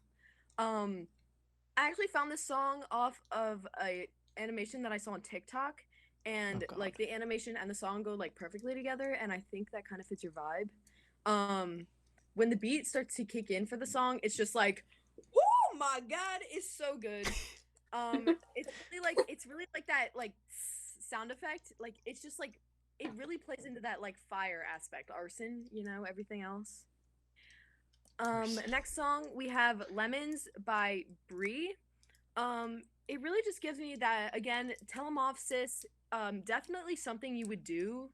Speaker 6: I actually found this song off of a animation that I saw on TikTok, and
Speaker 1: God.
Speaker 6: like the animation and the song go like perfectly together, and I think that kind of fits your vibe. When the beat starts to kick in for the song, it's just like, oh my god, it's so good. It's really like that like sound effect. Like it's just like it really plays into that like fire aspect, arson, you know, everything else. Next song we have Lemons by Brie. It really just gives me that again, tell 'em off, sis. Definitely something you would do.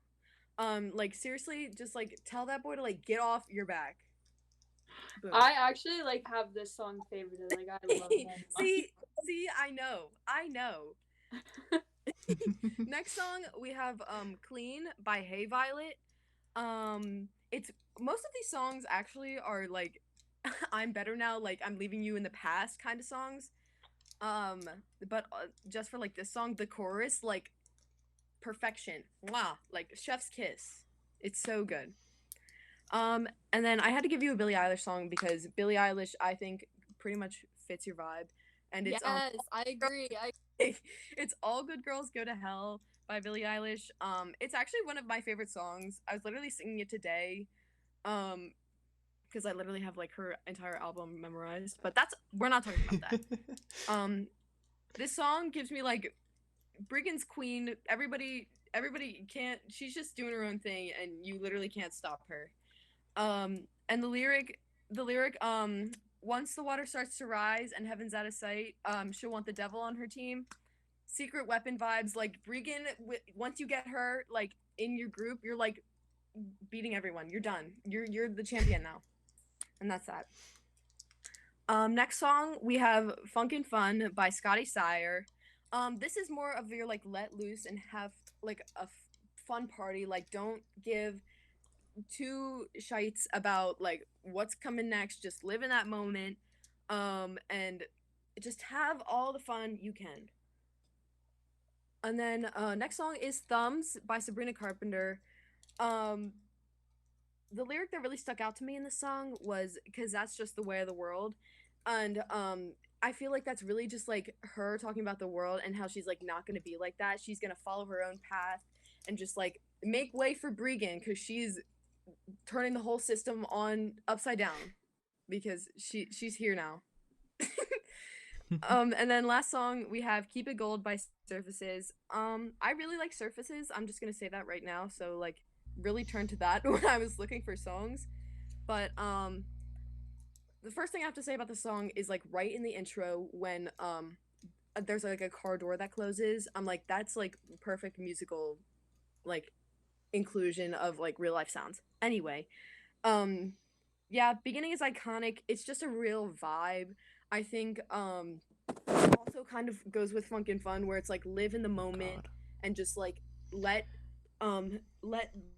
Speaker 6: Like seriously, just like tell that boy to like get off your back. Boom.
Speaker 3: I actually like have this song favorited. Like I love it.
Speaker 6: see, I know. Next song we have Clean by Hey Violet. It's most of these songs actually are like I'm better now, like I'm leaving you in the past kind of songs. But just for like this song, the chorus, like perfection. Wow, like chef's kiss. It's so good. And then I had to give you a Billie Eilish song because Billie Eilish I think pretty much fits your vibe. And it's
Speaker 4: Yes, I agree.
Speaker 6: it's All Good Girls Go to Hell by Billie Eilish. It's actually one of my favorite songs. I was literally singing it today. because I literally have like her entire album memorized. But we're not talking about that. This song gives me like Brigand's queen. Everybody can't. She's just doing her own thing, and you literally can't stop her. And the lyric, once the water starts to rise and heaven's out of sight, she'll want the devil on her team. Secret weapon vibes, like Brigand. Once you get her like in your group, you're like beating everyone. You're done. You're the champion now, and that's that. Next song we have "Funkin' Fun" by Scotty Sire. This is more of your like let loose and have like a fun party. Like don't give two shites about like what's coming next. Just live in that moment, and just have all the fun you can. And then next song is "Thumbs" by Sabrina Carpenter. The lyric that really stuck out to me in the song was because that's just the way of the world, and I feel like that's really just like her talking about the world and how she's like not gonna be like that. She's gonna follow her own path and just like make way for Brigand because she's turning the whole system on upside down because she's here now. And then last song we have "Keep It Gold" by Surfaces. I really like Surfaces. I'm just gonna say that right now. So like really turned to that when I was looking for songs. But the first thing I have to say about the song is like right in the intro when there's like a car door that closes. I'm like, that's like perfect musical like inclusion of like real life sounds. Anyway, yeah, beginning is iconic. It's just a real vibe. I think also kind of goes with Funkin' Fun where it's like live in the moment
Speaker 1: God.
Speaker 6: and just like let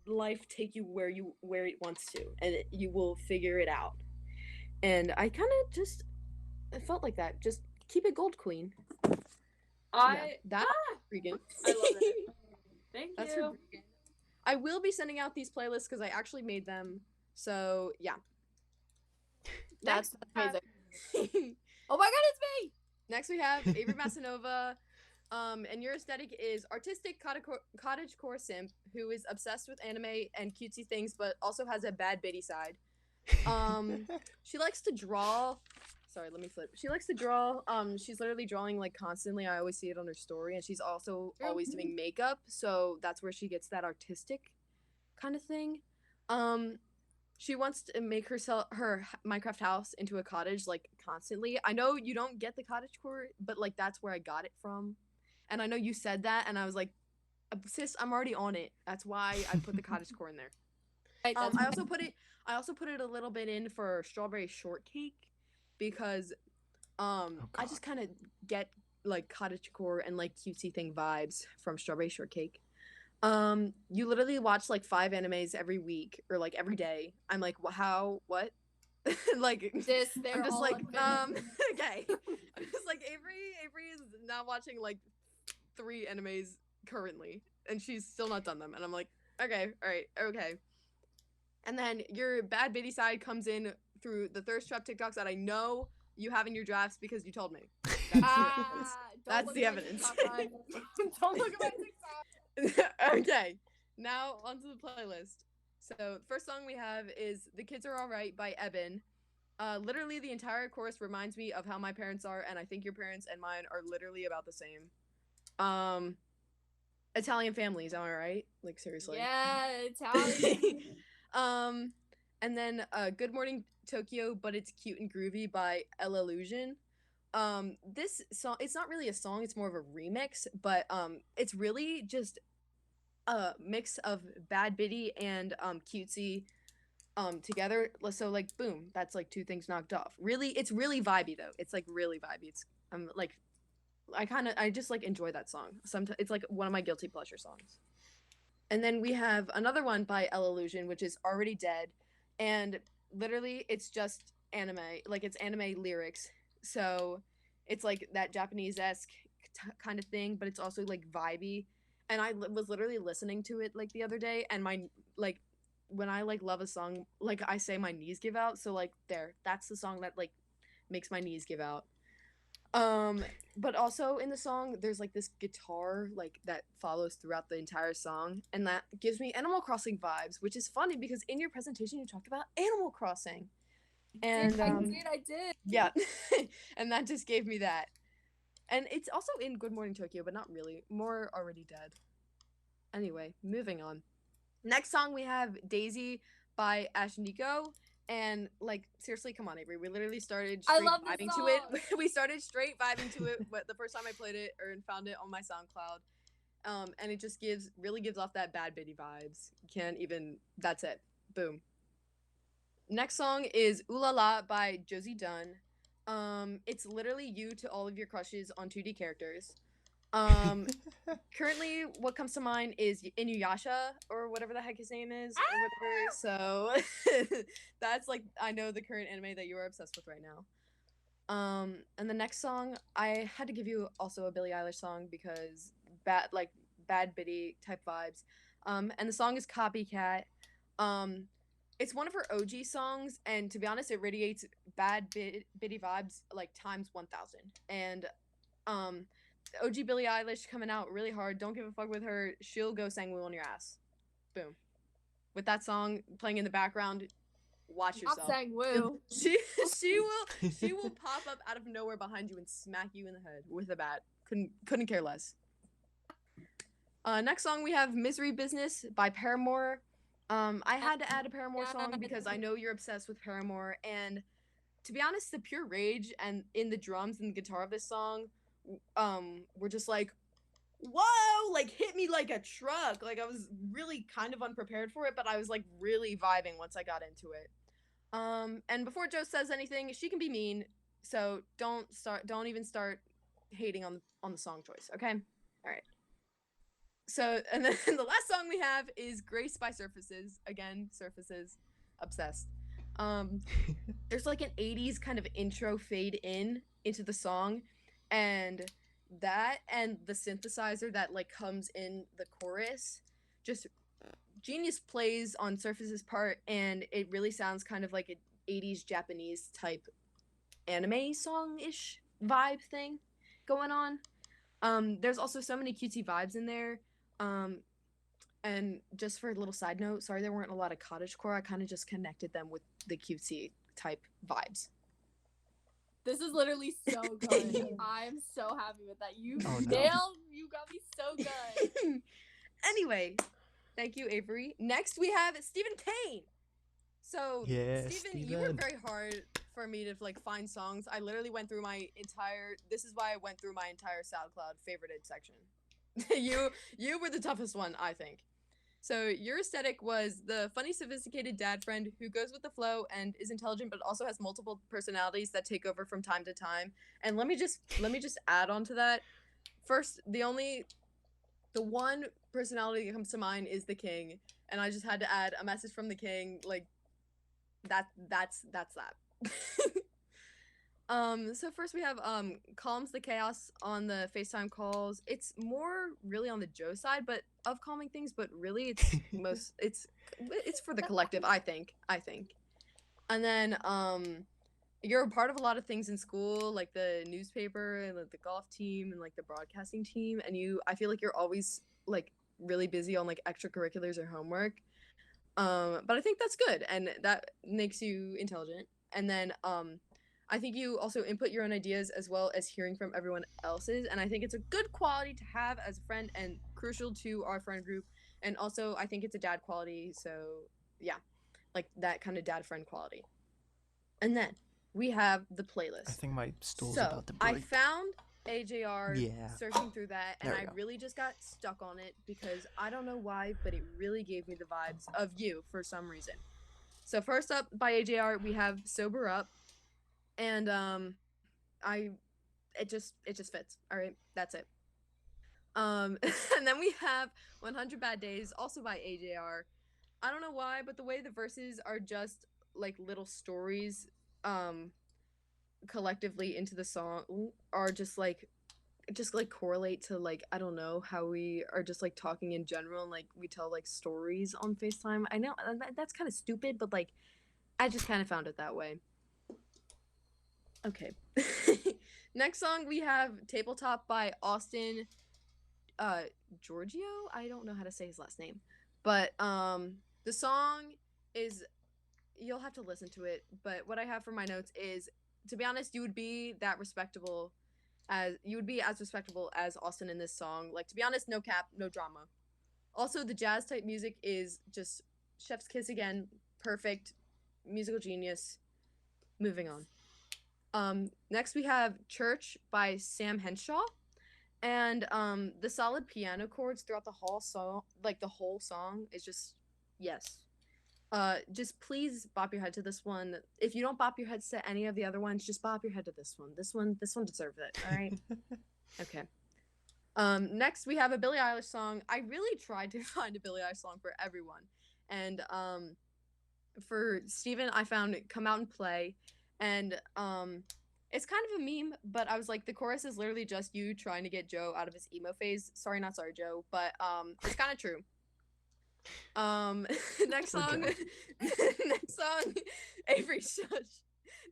Speaker 6: life take you where it wants to and you will figure it out. And I kind of just felt like that. Just keep it gold, queen. That's Regan.
Speaker 3: I love it. Thank
Speaker 6: That's for
Speaker 3: you.
Speaker 6: Regan. I will be sending out these playlists because I actually made them. So yeah.
Speaker 4: That's
Speaker 3: Next,
Speaker 4: amazing. Oh my god, it's me!
Speaker 6: Next we have Avery Masanova. And your aesthetic is artistic cottagecore simp who is obsessed with anime and cutesy things, but also has a bad bitty side. She likes to draw. Sorry, let me flip. She likes to draw. She's literally drawing like constantly. I always see it on her story, and she's also always doing makeup. So that's where she gets that artistic kind of thing. She wants to make her Minecraft house into a cottage like constantly. I know you don't get the cottagecore, but like that's where I got it from. And I know you said that, and I was like, sis, I'm already on it. That's why I put the cottagecore in there.
Speaker 4: Right, that's
Speaker 6: I also put it a little bit in for strawberry shortcake because I just kind of get like cottagecore and like cutesy thing vibes from strawberry shortcake. You literally watch like 5 animes every week or like every day. I'm like, how? What? Like I'm just like okay. I'm just like Avery is now watching like 3 animes currently, and she's still not done them. And I'm like, okay, all right, okay. And then your bad bitty side comes in through the thirst trap TikToks that I know you have in your drafts because you told me. That's the evidence.
Speaker 4: Don't look at my TikTok.
Speaker 6: Okay, now onto the playlist. So first song we have is "The Kids Are Alright" by Eben. Literally the entire chorus reminds me of how my parents are, and I think your parents and mine are literally about the same. Italian families, am I right? Like seriously.
Speaker 4: Yeah, Italian.
Speaker 6: And then "Good Morning Tokyo," but it's cute and groovy by El Illusion. This song, it's not really a song, it's more of a remix, but it's really just a mix of bad bitty and cutesy together. So like boom, that's like 2 things knocked off. Really, it's really vibey though. It's like really vibey. It's like I just like enjoy that song. Sometimes it's like one of my guilty pleasure songs. And then we have another one by El Illusion, which is "Already Dead," and literally it's just anime, like it's anime lyrics. So it's like that Japanese-esque kind of thing, but it's also like vibey. And I was literally listening to it like the other day, and my like when I like love a song, like I say my knees give out. So like that's the song that like makes my knees give out. But also in the song, there's like this guitar like that follows throughout the entire song, and that gives me Animal Crossing vibes, which is funny because in your presentation you talked about Animal Crossing, and
Speaker 4: I did.
Speaker 6: yeah, and that just gave me that, and it's also in Good Morning Tokyo, but not really. More Already Dead. Anyway, moving on. Next song we have Daisy by Ash Nico. And like seriously, come on, Avery. We literally started
Speaker 4: I
Speaker 6: straight
Speaker 4: love this
Speaker 6: vibing to it.
Speaker 4: song.
Speaker 6: We started straight vibing to it the first time I played it or found it on my SoundCloud. And it just really gives off that Bad Bitty vibes. You can't even. That's it. Boom. Next song is Ooh La La by Josie Dunn. It's literally you to all of your crushes on 2D characters. Currently, what comes to mind is Inuyasha or whatever the heck his name is, or whatever. So that's like I know the current anime that you are obsessed with right now. And the next song I had to give you also a Billie Eilish song because Bad Bitty type vibes. And the song is Copycat. It's one of her OG songs, and to be honest, it radiates Bitty vibes like times 1,000. And OG Billie Eilish coming out really hard. Don't give a fuck with her. She'll go Sangwoo on your ass. Boom. With that song playing in the background, watch yourself.
Speaker 4: Not saying woo.
Speaker 6: She will pop up out of nowhere behind you and smack you in the head with a bat. Couldn't care less. Next song we have Misery Business by Paramore. I had to add a Paramore song because I know you're obsessed with Paramore, and to be honest, the pure rage and in the drums and the guitar of this song were just like, whoa, like hit me like a truck. Like I was really kind of unprepared for it, but I was like really vibing once I got into it. And before Joe says anything, she can be mean, so don't even start hating on the song choice, okay? All right. So, and then the last song we have is Grace by Surfaces. Again, Surfaces, obsessed. There's like an 80s kind of intro fade into the song, and that and the synthesizer that like comes in the chorus just genius plays on Surface's part, and it really sounds kind of like an 80s Japanese type anime song-ish vibe thing going on. There's also so many cutesy vibes in there. And just for a little side note, sorry there weren't a lot of cottagecore. I kind of just connected them with the cutesy type vibes.
Speaker 4: This is literally so good. I'm so happy with that. You
Speaker 1: Oh, no.
Speaker 4: nailed. You got me so good.
Speaker 6: Anyway, thank you, Avery. Next we have Stephen Kane. So
Speaker 1: Yeah,
Speaker 6: Stephen, you worked
Speaker 1: Steven.
Speaker 6: very hard for me to like find songs. I literally went through my entire. This is why I went through my entire SoundCloud favorited section. you were the toughest one, I think. So your aesthetic was the funny, sophisticated dad friend who goes with the flow and is intelligent, but also has multiple personalities that take over from time to time. And let me just add on to that. First, the one personality that comes to mind is the king, and I just had to add a message from the king. Like that's that. So first we have calms the chaos on the FaceTime calls. It's more really on the Joe side, but of calming things, but really it's for the collective, I think. And then you're a part of a lot of things in school, like the newspaper and like the golf team and like the broadcasting team, and I feel like you're always like really busy on like extracurriculars or homework. But I think that's good, and that makes you intelligent. And then I think you also input your own ideas as well as hearing from everyone else's, and I think it's a good quality to have as a friend and crucial to our friend group. And also I think it's a dad quality, so yeah, like that kind of dad friend quality. And then we have the playlist.
Speaker 1: I think my stool's
Speaker 6: So
Speaker 1: about to
Speaker 6: I
Speaker 1: break.
Speaker 6: found AJR
Speaker 1: Yeah.
Speaker 6: searching through that, and
Speaker 1: There we
Speaker 6: I
Speaker 1: go.
Speaker 6: really just got stuck on it because I don't know why, but it really gave me the vibes of you for some reason. So first up by AJR we have Sober Up, and it just fits. All right, that's it. And then we have 100 Bad Days, also by AJR. I don't know why, but the way the verses are just like little stories collectively into the song are just like correlate to like I don't know how we are just like talking in general, and like we tell like stories on FaceTime. I know that's kind of stupid, but like I just kind of found it that way. Okay. Next song we have Tabletop by Austin Giorgio. I don't know how to say his last name. But the song is, you'll have to listen to it, but what I have for my notes is, to be honest, you would be as respectable as Austin in this song. Like, to be honest, no cap, no drama. Also, the jazz type music is just chef's kiss again. Perfect. Musical genius. Moving on. Next we have Church by Sam Henshaw. And the solid piano chords throughout the whole song, like the whole song, is just yes. Just please bop your head to this one. If you don't bop your heads to any of the other ones, just bop your head to this one. This one deserves it. All right. Okay. Next we have a Billie Eilish song. I really tried to find a Billie Eilish song for everyone, and for Steven, I found Come Out and Play, and it's kind of a meme, but I was like, the chorus is literally just you trying to get Joe out of his emo phase. Sorry, not sorry, Joe, but it's kind of true. Next song, next song, Avery shush.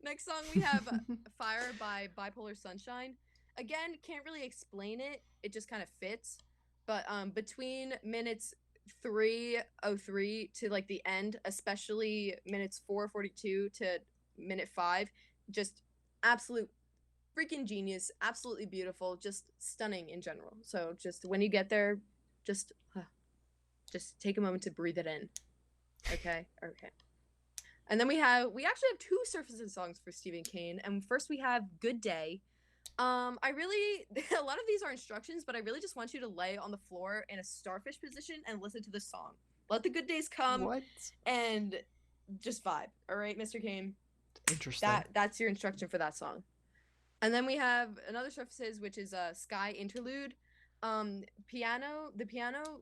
Speaker 6: Next song we have Fire by Bipolar Sunshine. Again, can't really explain it. It just kind of fits. But between minutes 3:03 to like the end, especially minutes 4:42 to minute 5, just absolute freaking genius, absolutely beautiful, just stunning in general. So just when you get there, just take a moment to breathe it in. Okay. And then we actually have 2 Surfaces songs for Stephen Kane. And first we have Good Day. I really, a lot of these are instructions, but I really just want you to lay on the floor in a starfish position and listen to the song. Let the good days come.
Speaker 1: What?
Speaker 6: And just vibe. All right, Mr. Kane.
Speaker 1: Interesting.
Speaker 6: That's your instruction for that song. And then we have another Surfaces, which is a Sky Interlude. The piano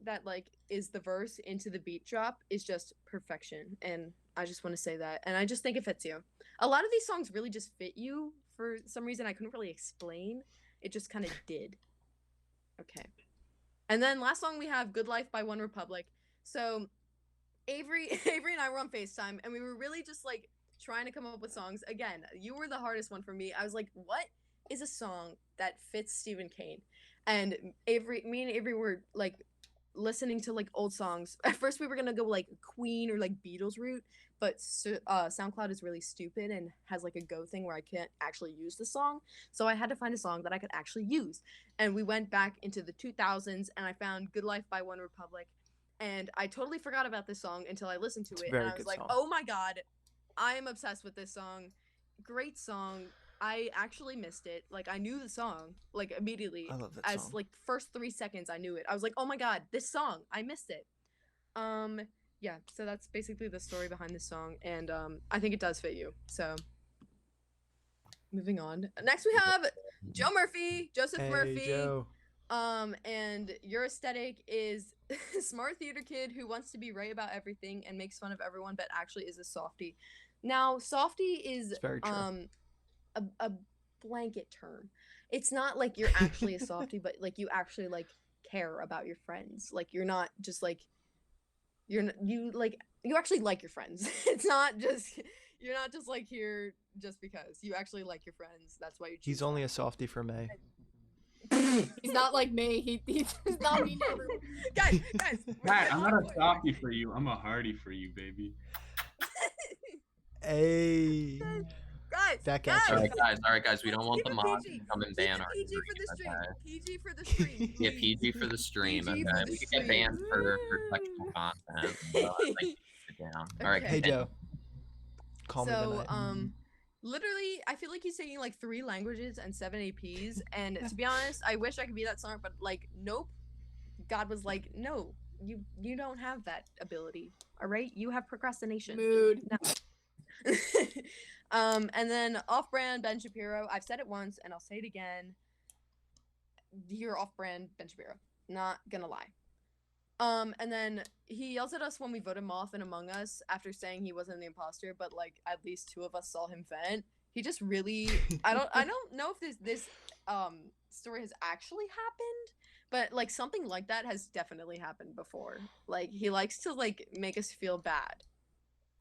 Speaker 6: that like is the verse into the beat drop is just perfection, and I just want to say that, and I just think it fits you. A lot of these songs really just fit you for some reason I couldn't really explain. It just kind of did. Okay. And then last song we have Good Life by One Republic. So Avery and I were on FaceTime, and we were really just like trying to come up with songs. Again, you were the hardest one for me. I was like, what is a song that fits Stephen Kane? And me and Avery were like listening to like old songs. At first we were gonna go like Queen or like Beatles route, but SoundCloud is really stupid and has like a Go thing where I can't actually use the song. So I had to find a song that I could actually use. And we went back into the 2000s, and I found Good Life by One Republic. And I totally forgot about this song until I listened to it, and I was like, oh my god, I am obsessed with this song. Great song. I actually missed it. Like, I knew the song, like, immediately.
Speaker 1: I love that song.
Speaker 6: Like, first 3 seconds, I knew it. I was like, oh my god, this song. I missed it. Yeah, so that's basically the story behind this song, and, I think it does fit you, so. Moving on. Next, we have Joe Murphy, Joseph
Speaker 1: Hey,
Speaker 6: Murphy.
Speaker 1: Joe.
Speaker 6: And your aesthetic is a smart theater kid who wants to be right about everything and makes fun of everyone, but actually is a softie. Now, softie is,
Speaker 1: It's very true.
Speaker 6: a blanket term. It's not like you're actually a softie, but like you actually like care about your friends. Like you're not just like you actually like your friends. It's not just you're not just like here just because you actually like your friends. That's why you choose.
Speaker 1: He's only a softie for May.
Speaker 4: He's not like me. He's not mean to everyone.
Speaker 6: guys.
Speaker 2: Matt, I'm not a softie for you. I'm a hardy for you, baby.
Speaker 1: Hey.
Speaker 6: Guys,
Speaker 1: That gets
Speaker 5: All
Speaker 1: you.
Speaker 5: right, guys. We don't want the mods to come and ban our
Speaker 6: PG for the
Speaker 5: stream.
Speaker 6: stream.
Speaker 5: Okay?
Speaker 6: PG for the stream.
Speaker 5: Yeah, PG for the stream.
Speaker 6: PG
Speaker 5: Okay,
Speaker 6: for the
Speaker 5: we could get
Speaker 6: stream.
Speaker 5: banned for sexual content. So I think sit down. All right,
Speaker 6: Okay.
Speaker 1: Hey,
Speaker 5: continue.
Speaker 1: Joe. Call me
Speaker 6: So,
Speaker 1: tonight.
Speaker 6: literally, I feel like he's taking like 3 languages and 7 APs. And to be honest, I wish I could be that smart, but like, nope. God was like, no, you don't have that ability. All right, you have procrastination.
Speaker 4: Mood.
Speaker 6: No. And then off-brand Ben Shapiro. I've said it once, and I'll say it again. You're off-brand Ben Shapiro. Not gonna lie. And then he yells at us when we vote him off in Among Us after saying he wasn't the imposter, but like at least 2 of us saw him vent. He just really I don't know if this story has actually happened, but like something like that has definitely happened before. Like he likes to like make us feel bad.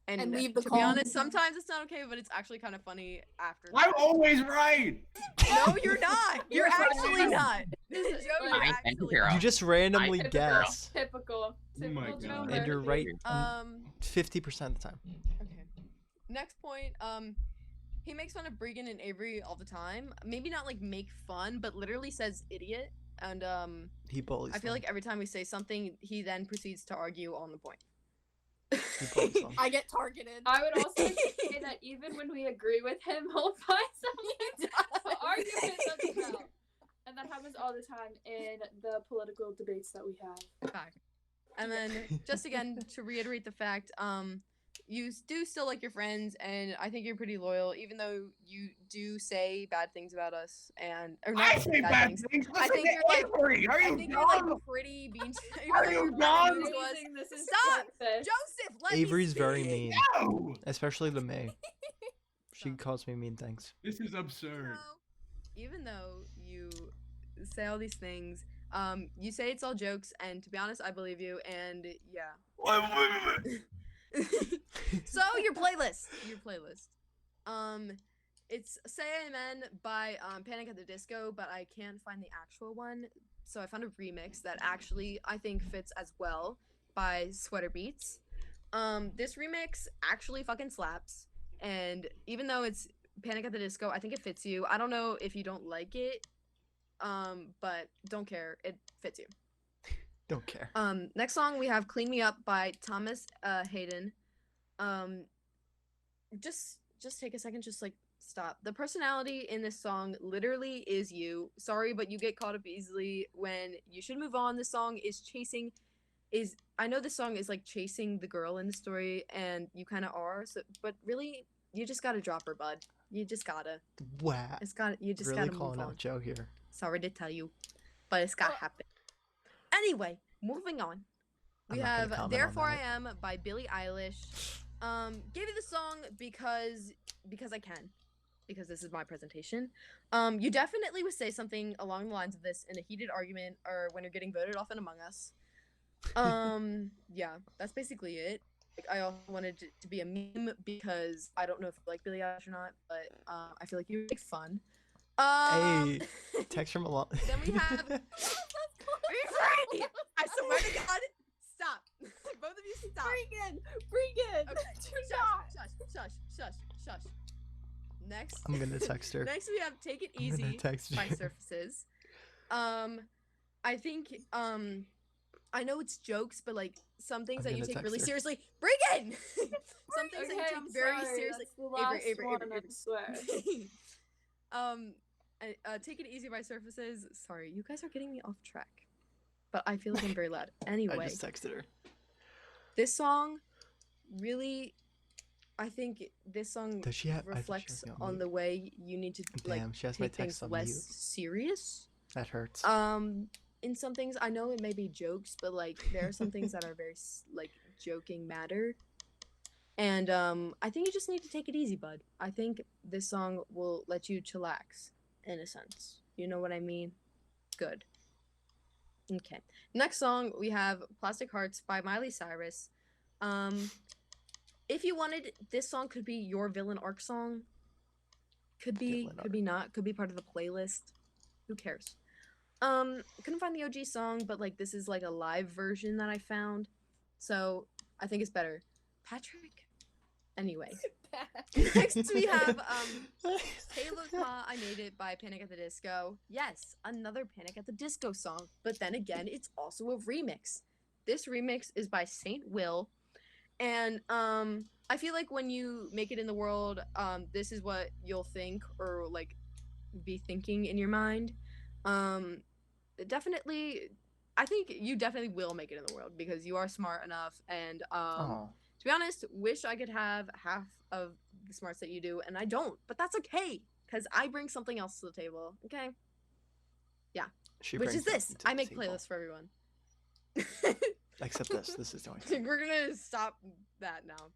Speaker 4: And leave the
Speaker 6: to
Speaker 4: call.
Speaker 6: be honest, sometimes it's not okay, but it's actually kind of funny after.
Speaker 2: I'm always right.
Speaker 6: No, you're not. You're
Speaker 3: You're right.
Speaker 6: actually not.
Speaker 3: This is
Speaker 6: Joe,
Speaker 3: like-
Speaker 6: you're
Speaker 5: I
Speaker 6: actually
Speaker 5: think you're
Speaker 6: not.
Speaker 1: You just randomly
Speaker 3: Typical.
Speaker 1: guess,
Speaker 3: Typical.
Speaker 2: Oh my
Speaker 3: Typical Joe
Speaker 2: God.
Speaker 1: and you're
Speaker 3: Murphy.
Speaker 1: right 50% of the time.
Speaker 6: Okay. Next point. He makes fun of Bregan and Avery all the time. Maybe not like make fun, but literally says idiot. And
Speaker 1: He bullies.
Speaker 6: I feel
Speaker 1: them.
Speaker 6: like every time we say something, he then proceeds to argue on the point.
Speaker 1: He bullies them.
Speaker 4: I get targeted.
Speaker 3: I would also like to say that even when we agree with him, he'll find something to argue with us about. And that happens all the time in the political debates that we have.
Speaker 6: Fact. And then just again to reiterate the fact, you do still like your friends, and I think you're pretty loyal, even though you do say bad things about us, and or not
Speaker 2: I say bad things.
Speaker 6: I think you're like,
Speaker 2: Avery. Are
Speaker 6: I
Speaker 2: you
Speaker 6: think you're like
Speaker 2: dumb?
Speaker 6: pretty mean.
Speaker 2: Are you dumb?
Speaker 3: Amazing, this is
Speaker 6: Stop!
Speaker 3: breakfast.
Speaker 6: Joseph, let me
Speaker 1: Avery's very
Speaker 6: speak.
Speaker 1: mean,
Speaker 2: No.
Speaker 1: especially to me. She
Speaker 6: Stop.
Speaker 1: calls me mean things.
Speaker 2: This is absurd.
Speaker 6: Even though you say all these things, you say it's all jokes, and to be honest, I believe you, and yeah. So your playlist. It's Say Amen by Panic at the Disco, but I can't find the actual one. So I found a remix that actually I think fits as well by Sweater Beats. This remix actually fucking slaps, and even though it's Panic at the Disco, I think it fits you. I don't know if you don't like it, but don't care. It fits you.
Speaker 1: Don't care.
Speaker 6: Next song we have "Clean Me Up" by Thomas Hayden. Just take a second, just like stop. The personality in this song literally is you. Sorry, but you get caught up easily when you should move on. This song is I know this song is like chasing the girl in the story, and you kind of are. So, but really, you just gotta drop her, bud. You just gotta.
Speaker 1: Wow.
Speaker 6: You just
Speaker 1: Really
Speaker 6: gotta move
Speaker 1: calling
Speaker 6: on.
Speaker 1: out Joe here.
Speaker 6: Sorry to tell you, but it's gotta happen. Anyway, moving on. We
Speaker 1: I'm not gonna
Speaker 6: have
Speaker 1: comment on
Speaker 6: "Therefore
Speaker 1: that.
Speaker 6: I Am" by Billie Eilish. Gave you the song because I can, because this is my presentation. You definitely would say something along the lines of this in a heated argument or when you're getting voted off in Among Us. Yeah, that's basically it. Like, I also wanted it to be a meme because I don't know if you like Billie Eilish or not, but I feel like you make fun.
Speaker 1: Hey, text from a lot.
Speaker 6: Then we have. I swear to God, stop. Both of you stop.
Speaker 4: Bregan.
Speaker 6: Okay,
Speaker 4: Do
Speaker 6: shush. Next.
Speaker 1: I'm gonna text her.
Speaker 6: Next we have "Take It
Speaker 1: I'm gonna
Speaker 6: Easy"
Speaker 1: text
Speaker 6: by
Speaker 1: you.
Speaker 6: Surfaces. I think I know it's jokes, but like some things
Speaker 1: I'm
Speaker 6: that you
Speaker 1: gonna
Speaker 6: take really
Speaker 1: text
Speaker 6: seriously. Bregan! Some things that you
Speaker 3: Okay,
Speaker 6: take
Speaker 3: I'm
Speaker 6: very
Speaker 3: sorry,
Speaker 6: seriously.
Speaker 3: that's the last
Speaker 6: Avery,
Speaker 3: one,
Speaker 6: Avery.
Speaker 3: I swear.
Speaker 6: "Take It Easy" by Surfaces. Sorry, you guys are getting me off track, but I feel like I'm very loud. Anyway,
Speaker 1: I just texted her.
Speaker 6: this song really, I think this song
Speaker 1: Does she have? I think she
Speaker 6: reflects
Speaker 1: has me
Speaker 6: on
Speaker 1: mute.
Speaker 6: the way you need to like
Speaker 1: Damn, she has my
Speaker 6: take things
Speaker 1: text on
Speaker 6: less
Speaker 1: mute.
Speaker 6: serious.
Speaker 1: That hurts.
Speaker 6: In some things, I know it may be jokes, but like there are some things that are very like joking matter. And I think you just need to take it easy, bud. I think this song will let you chillax in a sense. You know what I mean? Good. Okay. Next song we have "Plastic Hearts" by Miley Cyrus. If you wanted, this song could be your villain arc song. Could be,
Speaker 1: Villain
Speaker 6: could be not. Could be part of the playlist. Who cares? Couldn't find the OG song, but like this is like a live version that I found, so I think it's better. Patrick. Anyway, next we have "Hey Look Ma, I Made It" by Panic at the Disco. Yes, another Panic at the Disco song, but then again, it's also a remix. This remix is by Saint Will, and I feel like when you make it in the world, this is what you'll think or like be thinking in your mind. Definitely, I think you definitely will make it in the world because you are smart enough, and
Speaker 1: Oh,
Speaker 6: to be honest, wish I could have half of the smarts that you do, and I don't, but that's okay because I bring something else to the table. Okay,
Speaker 1: she
Speaker 6: which
Speaker 1: brings
Speaker 6: is this.
Speaker 1: something to
Speaker 6: I
Speaker 1: the
Speaker 6: make
Speaker 1: table.
Speaker 6: playlists for everyone.
Speaker 1: Except this. This is doing.
Speaker 6: We're gonna stop that now.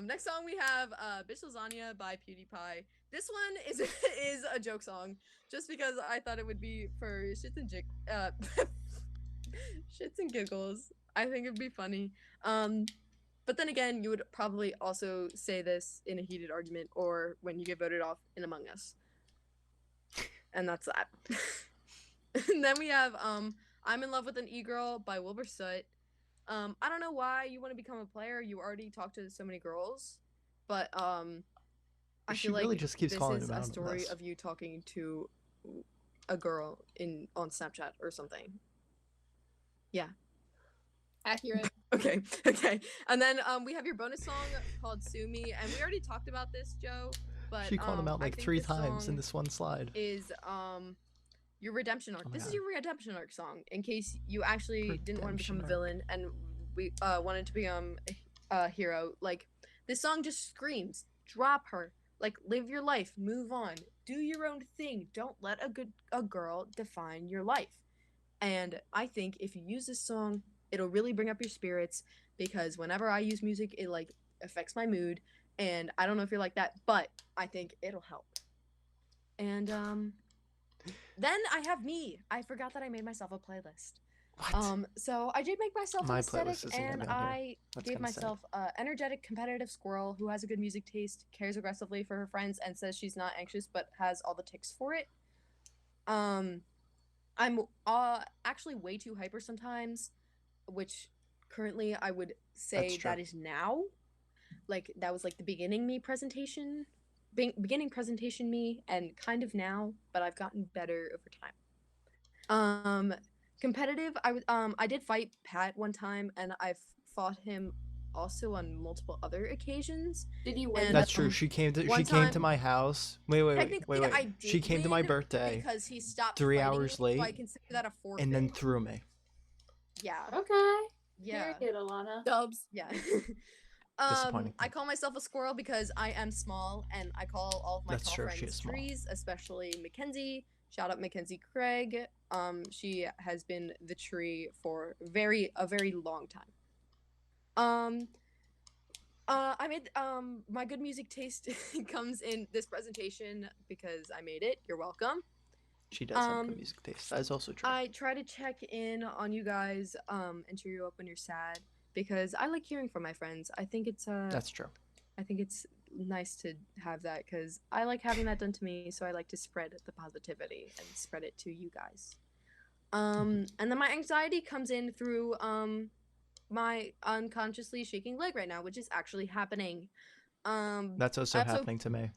Speaker 6: Next song we have "Bitch Lasagna" by PewDiePie. This one is is a joke song, just because I thought it would be for shits and shits and giggles. I think it'd be funny. But then again, you would probably also say this in a heated argument or when you get voted off in Among Us. And that's that. And then we have I'm in Love with an E-Girl by Wilbur Soot. I don't know why you want to become a player. You already talked to so many girls. But I
Speaker 1: She
Speaker 6: feel like
Speaker 1: really just keeps
Speaker 6: this
Speaker 1: calling
Speaker 6: is
Speaker 1: him
Speaker 6: a
Speaker 1: out on
Speaker 6: story
Speaker 1: this.
Speaker 6: of you talking to a girl on Snapchat or something. Yeah.
Speaker 4: Accurate.
Speaker 6: Okay. And then we have your bonus song called Sue Me, and we already talked about this, Joe. But
Speaker 1: She called him out
Speaker 6: I
Speaker 1: like
Speaker 6: think
Speaker 1: 3
Speaker 6: this
Speaker 1: times in
Speaker 6: song
Speaker 1: this one slide.
Speaker 6: is your redemption arc.
Speaker 1: Oh my
Speaker 6: This is
Speaker 1: God.
Speaker 6: your redemption arc song. In case you actually didn't want to become a
Speaker 1: Redemption arc.
Speaker 6: villain and we wanted to become a hero. Like this song just screams, drop her. Like live your life, move on, do your own thing. Don't let a girl define your life. And I think if you use this song, it'll really bring up your spirits because whenever I use music, it like affects my mood. And I don't know if you're like that, but I think it'll help. And then I have me. I forgot that I made myself a playlist.
Speaker 1: What?
Speaker 6: So I did make myself
Speaker 1: My
Speaker 6: an
Speaker 1: playlist
Speaker 6: aesthetic,
Speaker 1: isn't gonna
Speaker 6: and
Speaker 1: be on here.
Speaker 6: I
Speaker 1: That's
Speaker 6: gave
Speaker 1: kinda sad.
Speaker 6: myself a energetic, competitive squirrel who has a good music taste, cares aggressively for her friends, and says she's not anxious but has all the ticks for it. I'm actually way too hyper sometimes, which currently I would say
Speaker 1: That's true.
Speaker 6: that is now. Like that was like the beginning me presentation, beginning presentation me, and kind of now, but I've gotten better over time. Competitive, I did fight Pat one time, and I've fought him also on multiple other occasions.
Speaker 3: Did you win?
Speaker 6: And,
Speaker 1: That's true. She came to
Speaker 6: one
Speaker 1: my
Speaker 6: time-
Speaker 1: house. Wait.
Speaker 6: Technically, I did
Speaker 1: She came to my
Speaker 6: win
Speaker 1: birthday
Speaker 6: because he stopped
Speaker 1: 3
Speaker 6: fighting
Speaker 1: hours
Speaker 6: me,
Speaker 1: late
Speaker 6: so I consider that a forfeit.
Speaker 1: and then threw me.
Speaker 6: Yeah,
Speaker 3: Okay.
Speaker 6: yeah.
Speaker 3: Period, Alana.
Speaker 4: Dubs.
Speaker 6: Yeah.
Speaker 1: Disappointing.
Speaker 6: I call myself a squirrel because I am small, and I call all of my
Speaker 1: That's
Speaker 6: tall
Speaker 1: true, she
Speaker 6: friends
Speaker 1: is small.
Speaker 6: trees, especially Mackenzie. Shout out Mackenzie Craig. She has been the tree for a very long time. I made my good music taste comes in this presentation because I made it. You're welcome.
Speaker 1: She does have good music taste. That is also true.
Speaker 6: I try to check in on you guys and cheer you up when you're sad because I like hearing from my friends. I think it's
Speaker 1: That's true.
Speaker 6: I think it's nice to have that because I like having that done to me, so I like to spread the positivity and spread it to you guys. And then my anxiety comes in through my unconsciously shaking leg right now, which is actually happening.
Speaker 1: That's also happening to me.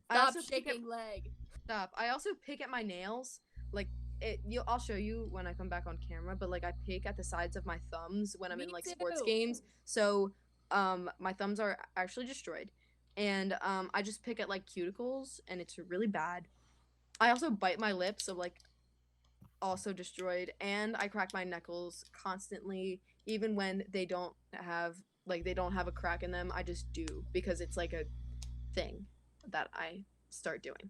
Speaker 6: I
Speaker 4: Stop
Speaker 6: also pick at,
Speaker 4: shaking leg.
Speaker 6: stop. I also pick at my nails, like I'll show you when I come back on camera, but like I pick at the sides of my thumbs when I'm
Speaker 4: Me
Speaker 6: in like sports
Speaker 4: too.
Speaker 6: games. So my thumbs are actually destroyed, and I just pick at like cuticles, and it's really bad. I also bite my lips, so like also destroyed, and I crack my knuckles constantly, even when they don't have a crack in them. I just do because it's like a thing that I start doing.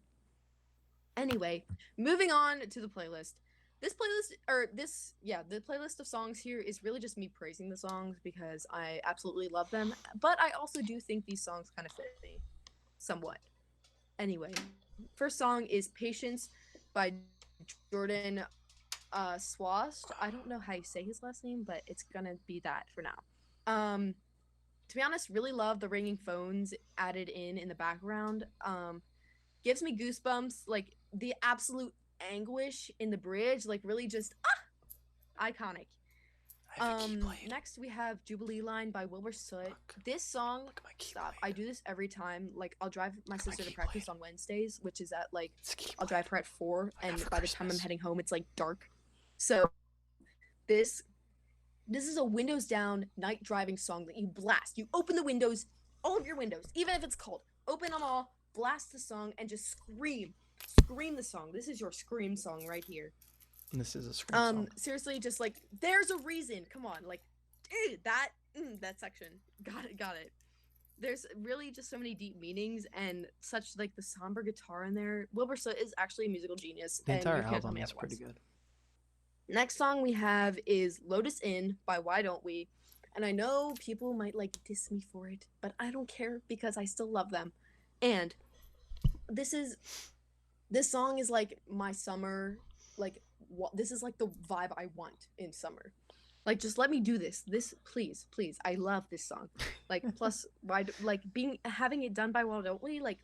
Speaker 6: Anyway, moving on to the playlist. The playlist of songs here is really just me praising the songs because I absolutely love them, but I also do think these songs kind of fit me somewhat. Anyway, first song is Patience by Jordan Swast. I don't know how you say his last name, but it's gonna be that for now. To be honest, really love the ringing phones added in the background. Gives me goosebumps, like the absolute anguish in the bridge, like really just iconic.
Speaker 1: I have a Keyblade.
Speaker 6: Next we have Jubilee Line by Wilbur Soot.
Speaker 1: Look.
Speaker 6: This song,
Speaker 1: Look at my
Speaker 6: stop.
Speaker 1: Keyblade.
Speaker 6: I do this every time. Like I'll drive my
Speaker 1: Look at my
Speaker 6: sister to practice
Speaker 1: Keyblade.
Speaker 6: on Wednesdays, which is at like
Speaker 1: It's a Keyblade.
Speaker 6: I'll drive her at 4,
Speaker 1: I got
Speaker 6: and
Speaker 1: for
Speaker 6: by the time I'm
Speaker 1: Christmas.
Speaker 6: heading home, it's like dark. So this is a windows down night driving song that you blast. You open the windows, all of your windows, even if it's cold. Open them all, blast the song, and just scream the song. This is your scream song right here.
Speaker 1: And this is a scream song.
Speaker 6: Seriously, just like there's a reason. Come on, like that section. Got it. There's really just so many deep meanings and such like the somber guitar in there. Wilbur Soot is actually a musical genius.
Speaker 1: The
Speaker 6: and
Speaker 1: entire
Speaker 6: you can't tell
Speaker 1: album
Speaker 6: me
Speaker 1: is pretty
Speaker 6: otherwise.
Speaker 1: good.
Speaker 6: Next song we have is Lotus Inn by Why Don't We? And I know people might like diss me for it, but I don't care because I still love them. And this song is like my summer, like this is like the vibe I want in summer. Like, just let me do this. This, please, please. I love this song. Like, plus, like having it done by Wild Oatley, like,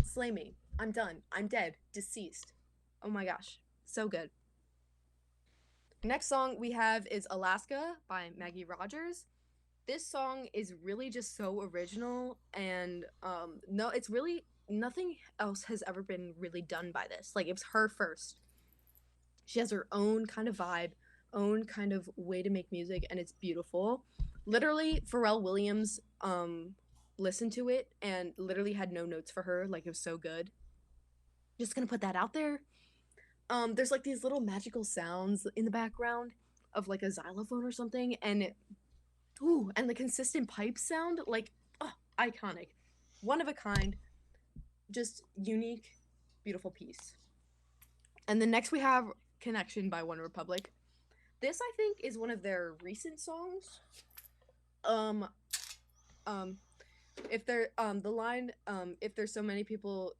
Speaker 6: slay me. I'm done. I'm dead. Deceased. Oh my gosh, so good. Next song we have is Alaska by Maggie Rogers. This song is really just so original, and no, it's really nothing else has ever been really done by this. Like, it was her first. She has her own kind of vibe, own kind of way to make music, and it's beautiful. Literally, Pharrell Williams listened to it and literally had no notes for her. Like, it was so good. Just gonna put that out there. There's like these little magical sounds in the background of like a xylophone or something, and and the consistent pipe sound, like, oh, iconic, one of a kind, just unique, beautiful piece. And then next we have Connection by One Republic. This, I think, is one of their recent songs. If they're the line, if there's so many people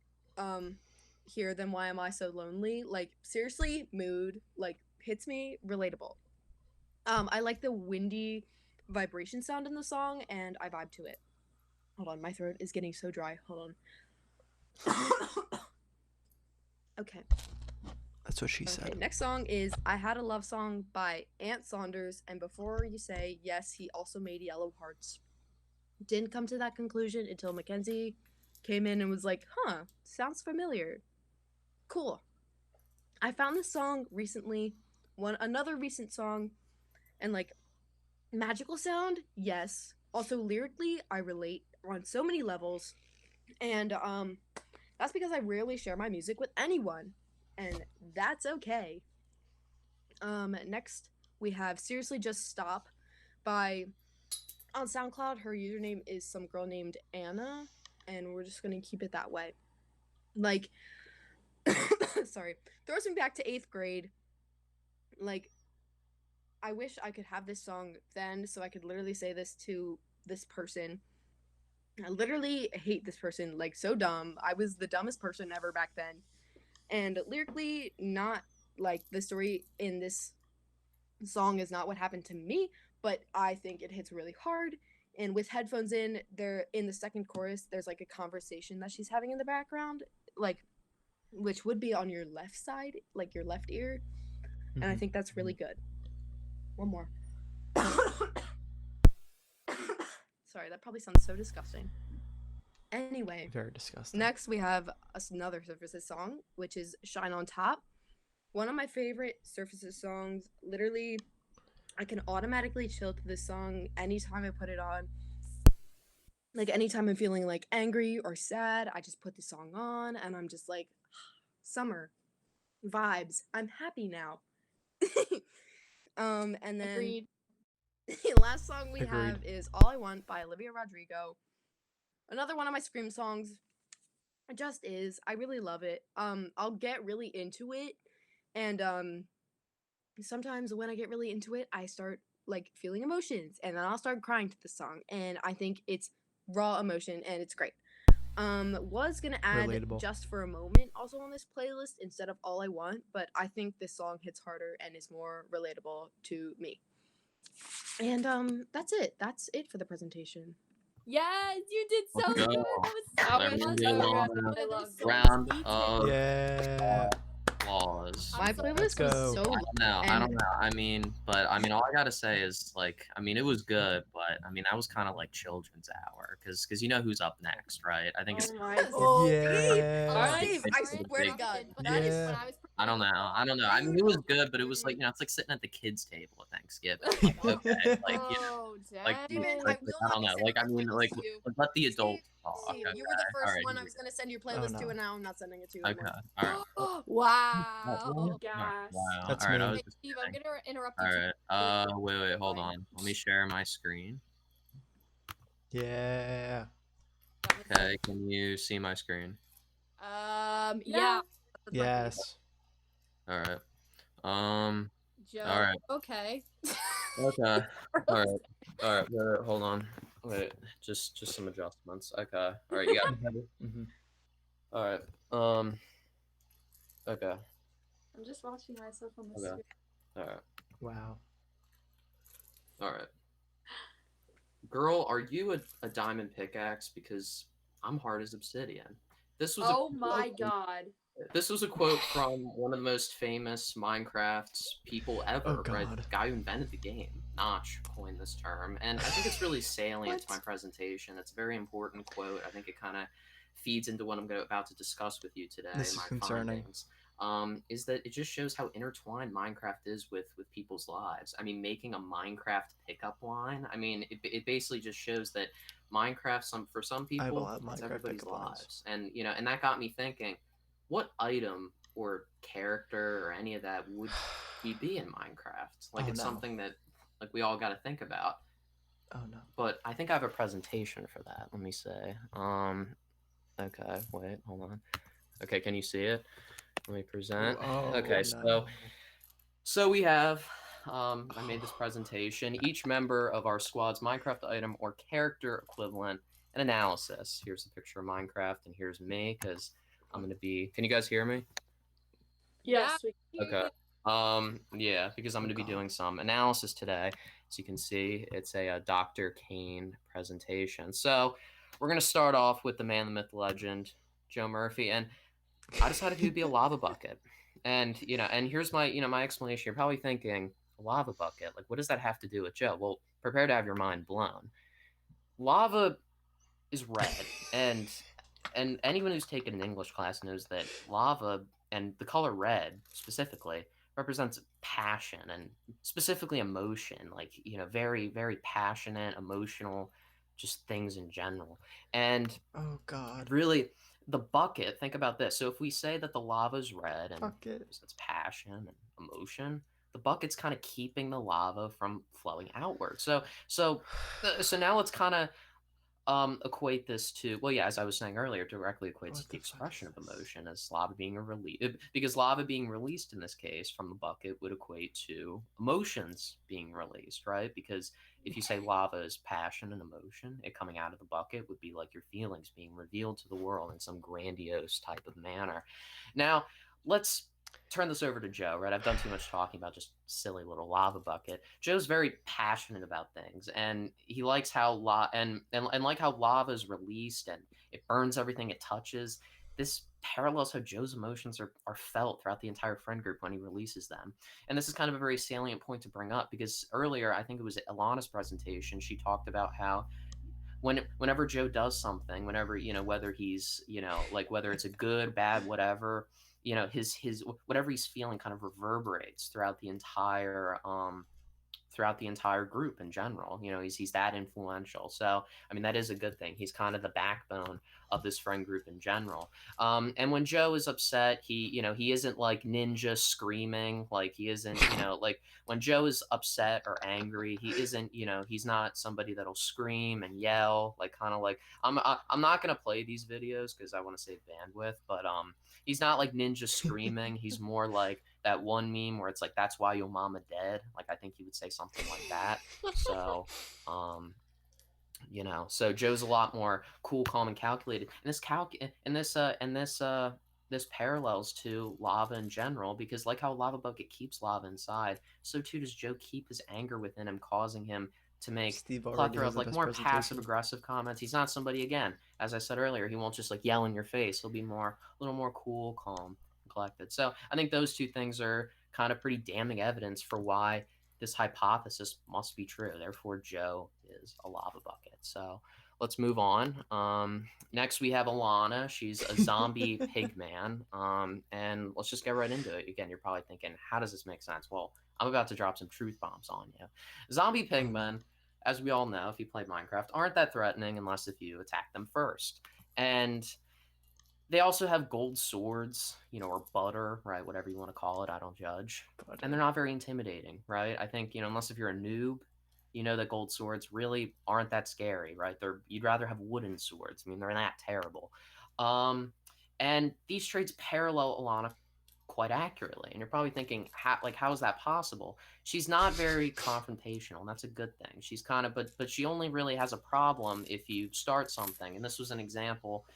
Speaker 6: here, then why am I so lonely? Like, seriously, mood, like, hits me, relatable. I like the windy vibration sound in the song, and I vibe to it. Hold on, my throat is getting so dry. Hold on. Okay.
Speaker 1: That's what she said.
Speaker 6: Next song is I Had a Love Song by Ant Saunders, and before you say, yes, he also made Yellow Hearts. Didn't come to that conclusion until Mackenzie came in and was like, huh, sounds familiar. Cool. I found this song recently, another recent song, and like, magical sound, yes. Also lyrically, I relate on so many levels, and that's because I rarely share my music with anyone, and that's okay. Next we have Seriously Just Stop by, on SoundCloud, her username is some girl named Anna, and we're just gonna keep it that way. Like, sorry, throws me back to 8th grade. Like, I wish I could have this song then, so I could literally say this to this person. I literally hate this person, like, so dumb. I was the dumbest person ever back then. And lyrically, not like the story in this song is not what happened to me, but I think it hits really hard. And with headphones in, there in the second chorus, there's like a conversation that she's having in the background, like, which would be on your left side, like your left ear. And I think that's really good. One more. Sorry, that probably sounds so disgusting. Anyway,
Speaker 1: Very disgusting.
Speaker 6: next we have another Surfaces song, which is Shine on Top. One of my favorite Surfaces songs. Literally, I can automatically chill to this song anytime I put it on. Like, anytime I'm feeling like angry or sad, I just put the song on and I'm just like, summer vibes. I'm happy now. And then
Speaker 4: Agreed.
Speaker 6: the last song we have is All I Want by Olivia Rodrigo. Another one of my Scream songs. It just is. I really love it. I'll get really into it, and sometimes when I get really into it, I start like feeling emotions, and then I'll start crying to the song, and I think it's raw emotion and it's great. Was gonna add
Speaker 1: Relatable.
Speaker 6: Just for a Moment also on this playlist instead of All I Want, but I think this song hits harder and is more relatable to me. And that's it. That's it for the presentation.
Speaker 4: Yes, you did so
Speaker 5: Let's
Speaker 4: good.
Speaker 5: go.
Speaker 4: That
Speaker 3: That
Speaker 4: was
Speaker 3: was
Speaker 4: so
Speaker 3: so
Speaker 4: good.
Speaker 3: good.
Speaker 4: That was so
Speaker 5: Round
Speaker 4: detailed.
Speaker 5: of
Speaker 1: Yeah.
Speaker 5: applause.
Speaker 6: My
Speaker 4: I'm sorry.
Speaker 6: playlist was
Speaker 1: go.
Speaker 6: so
Speaker 5: I don't know. I
Speaker 6: and-
Speaker 5: don't know. I mean, all I gotta say is, like, I mean, it was good, but I mean, that was kind of like children's hour, because you know who's up next, right? I think it's.
Speaker 3: Oh my
Speaker 6: Oh,
Speaker 1: Yeah.
Speaker 6: Steve, I
Speaker 5: It's
Speaker 6: swear to
Speaker 5: big.
Speaker 6: God,
Speaker 4: But
Speaker 6: that is
Speaker 1: Yeah.
Speaker 5: I don't know. I mean, it was good, but it was like, it's like sitting at the kids' table at Thanksgiving. Like, okay, like,
Speaker 4: Oh,
Speaker 5: like,
Speaker 4: dang.
Speaker 6: Steven,
Speaker 5: like,
Speaker 6: I will
Speaker 5: I
Speaker 6: not
Speaker 5: don't
Speaker 6: be
Speaker 5: know.
Speaker 6: sending
Speaker 5: Like, I
Speaker 6: my
Speaker 5: mean,
Speaker 6: playlist
Speaker 5: like,
Speaker 6: to you.
Speaker 5: let the adults talk.
Speaker 6: Steve,
Speaker 5: Okay.
Speaker 6: you were the first
Speaker 5: Alright,
Speaker 6: one I was gonna send your
Speaker 1: Oh,
Speaker 6: playlist to,
Speaker 1: no.
Speaker 6: and now I'm not sending it to you
Speaker 5: Okay.
Speaker 6: anymore.
Speaker 5: All right.
Speaker 4: Wow.
Speaker 3: Gas.
Speaker 5: Wow.
Speaker 1: That's
Speaker 5: all right. I
Speaker 1: me.
Speaker 5: was
Speaker 4: Hey,
Speaker 5: just
Speaker 4: Steve, I'm
Speaker 5: kidding.
Speaker 4: gonna interrupt you.
Speaker 5: All right. Wait. Hold on. Let me share my screen.
Speaker 1: Yeah.
Speaker 5: Okay. Can you see my screen?
Speaker 4: Yeah.
Speaker 1: Yes.
Speaker 5: All right.
Speaker 4: Joe.
Speaker 5: All right.
Speaker 4: Okay.
Speaker 5: Okay. All right. Wait, hold on. Wait. Just some adjustments. Okay. All right. You got it.
Speaker 1: Mhm.
Speaker 5: All right. Okay.
Speaker 3: I'm just watching myself on the
Speaker 5: Okay.
Speaker 3: screen.
Speaker 5: All right.
Speaker 1: Wow.
Speaker 5: All right. Girl, are you a diamond pickaxe? Because I'm hard as obsidian. This was
Speaker 3: Oh my god.
Speaker 5: This was a quote from one of the most famous Minecraft people ever, right?
Speaker 1: God.
Speaker 5: The guy who invented the game, Notch, coined this term. And I think it's really salient to my
Speaker 1: What?
Speaker 5: presentation. It's a very important quote. I think it kind of feeds into what I'm about to discuss with you today,
Speaker 1: This is
Speaker 5: my
Speaker 1: concerning.
Speaker 5: findings. Is that it just shows how intertwined Minecraft is with people's lives. I mean, making a Minecraft pickup line, I mean, it basically just shows that Minecraft, for some
Speaker 1: I have a
Speaker 5: people,
Speaker 1: lot of
Speaker 5: it's
Speaker 1: Minecraft
Speaker 5: everybody's
Speaker 1: pickup lines.
Speaker 5: lives. And, you know, and that got me thinking, what item or character or any of that would we be in Minecraft? Like,
Speaker 1: Oh,
Speaker 5: it's
Speaker 1: no.
Speaker 5: something that, like, we all got to think about.
Speaker 1: Oh no.
Speaker 5: But I think I have a presentation for that. Let me say. Okay, wait, hold on. Okay, can you see it? Let me present.
Speaker 1: Oh,
Speaker 5: Okay,
Speaker 1: no.
Speaker 5: so we have, I made this presentation. Each member of our squad's Minecraft item or character equivalent and analysis. Here's a picture of Minecraft, and here's me, because I'm going to be, can you guys hear me?
Speaker 3: Yes, we
Speaker 5: Okay. Yeah, because I'm going to be
Speaker 1: God.
Speaker 5: doing some analysis today. As you can see, it's a Dr. Kane presentation. So we're going to start off with the man, the myth, the legend, Joe Murphy, and I decided he would be a lava bucket. And, you know, and here's my, my explanation. You're probably thinking, a lava bucket, like, what does that have to do with Joe? Well, prepare to have your mind blown. Lava is red, and anyone who's taken an English class knows that lava, and the color red specifically, represents passion and specifically emotion, like, you know, very, very passionate, emotional, just things in general. And
Speaker 1: Oh God.
Speaker 5: really, the bucket, think about this. So if we say that the lava's red and
Speaker 1: Bucket.
Speaker 5: it's passion and emotion, the bucket's kind of keeping the lava from flowing outward. So now let's kind of equate this to, well, yeah, as I was saying earlier, directly equates
Speaker 1: What
Speaker 5: to the
Speaker 1: the fuck
Speaker 5: expression
Speaker 1: is
Speaker 5: of
Speaker 1: this?
Speaker 5: emotion as lava being because lava being released in this case from the bucket would equate to emotions being released, right? Because if you say lava is passion and emotion, it coming out of the bucket would be like your feelings being revealed to the world in some grandiose type of manner. Now, let's turn this over to Joe, right? I've done too much talking about just silly little lava bucket. Joe's very passionate about things, and he likes how and like how lava is released and it burns everything it touches. This parallels how Joe's emotions are felt throughout the entire friend group when he releases them. And this is kind of a very salient point to bring up because earlier, I think it was Alana's presentation, she talked about how whenever Joe does something, whenever, you know, whether he's, you know, like whether it's a good, bad, whatever, you know, his whatever he's feeling kind of reverberates throughout the entire group in general. You know, he's that influential. So I mean, that is a good thing. He's kind of the backbone of this friend group in general. And when Joe is upset, he isn't like ninja screaming, like he isn't, you know, like when Joe is upset or angry, he isn't, you know, he's not somebody that'll scream and yell, like kind of like I'm not gonna play these videos because I want to save bandwidth, but he's not like ninja screaming. He's more like that one meme where it's like, that's why your mama dead. Like, I think he would say something like that. So, you know, so Joe's a lot more cool, calm, and calculated. And this parallels to lava in general, because like how a lava bucket keeps lava inside, so too does Joe keep his anger within him, causing him to make
Speaker 1: Steve already
Speaker 5: plethora
Speaker 1: has
Speaker 5: of
Speaker 1: the
Speaker 5: like
Speaker 1: best
Speaker 5: more
Speaker 1: presentation.
Speaker 5: passive aggressive comments. He's not somebody, again, as I said earlier, he won't just like yell in your face. He'll be a little more cool, calm, collected. So I think those two things are kind of pretty damning evidence for why this hypothesis must be true. Therefore, Joe is a lava bucket. So let's move on. Next, we have Alana. She's a zombie pigman. And let's just get right into it. Again, you're probably thinking, how does this make sense? Well, I'm about to drop some truth bombs on you. Zombie pigmen, as we all know, if you play Minecraft, aren't that threatening unless if you attack them first. And they also have gold swords, you know, or butter, right? Whatever you want to call it. I don't judge. And they're not very intimidating, right? I think, you know, unless if you're a noob, you know that gold swords really aren't that scary, right? You'd rather have wooden swords. I mean, they're not terrible. And these traits parallel Alana quite accurately. And you're probably thinking, how is that possible? She's not very confrontational, and that's a good thing. She's kind of, but she only really has a problem if you start something. And this was an example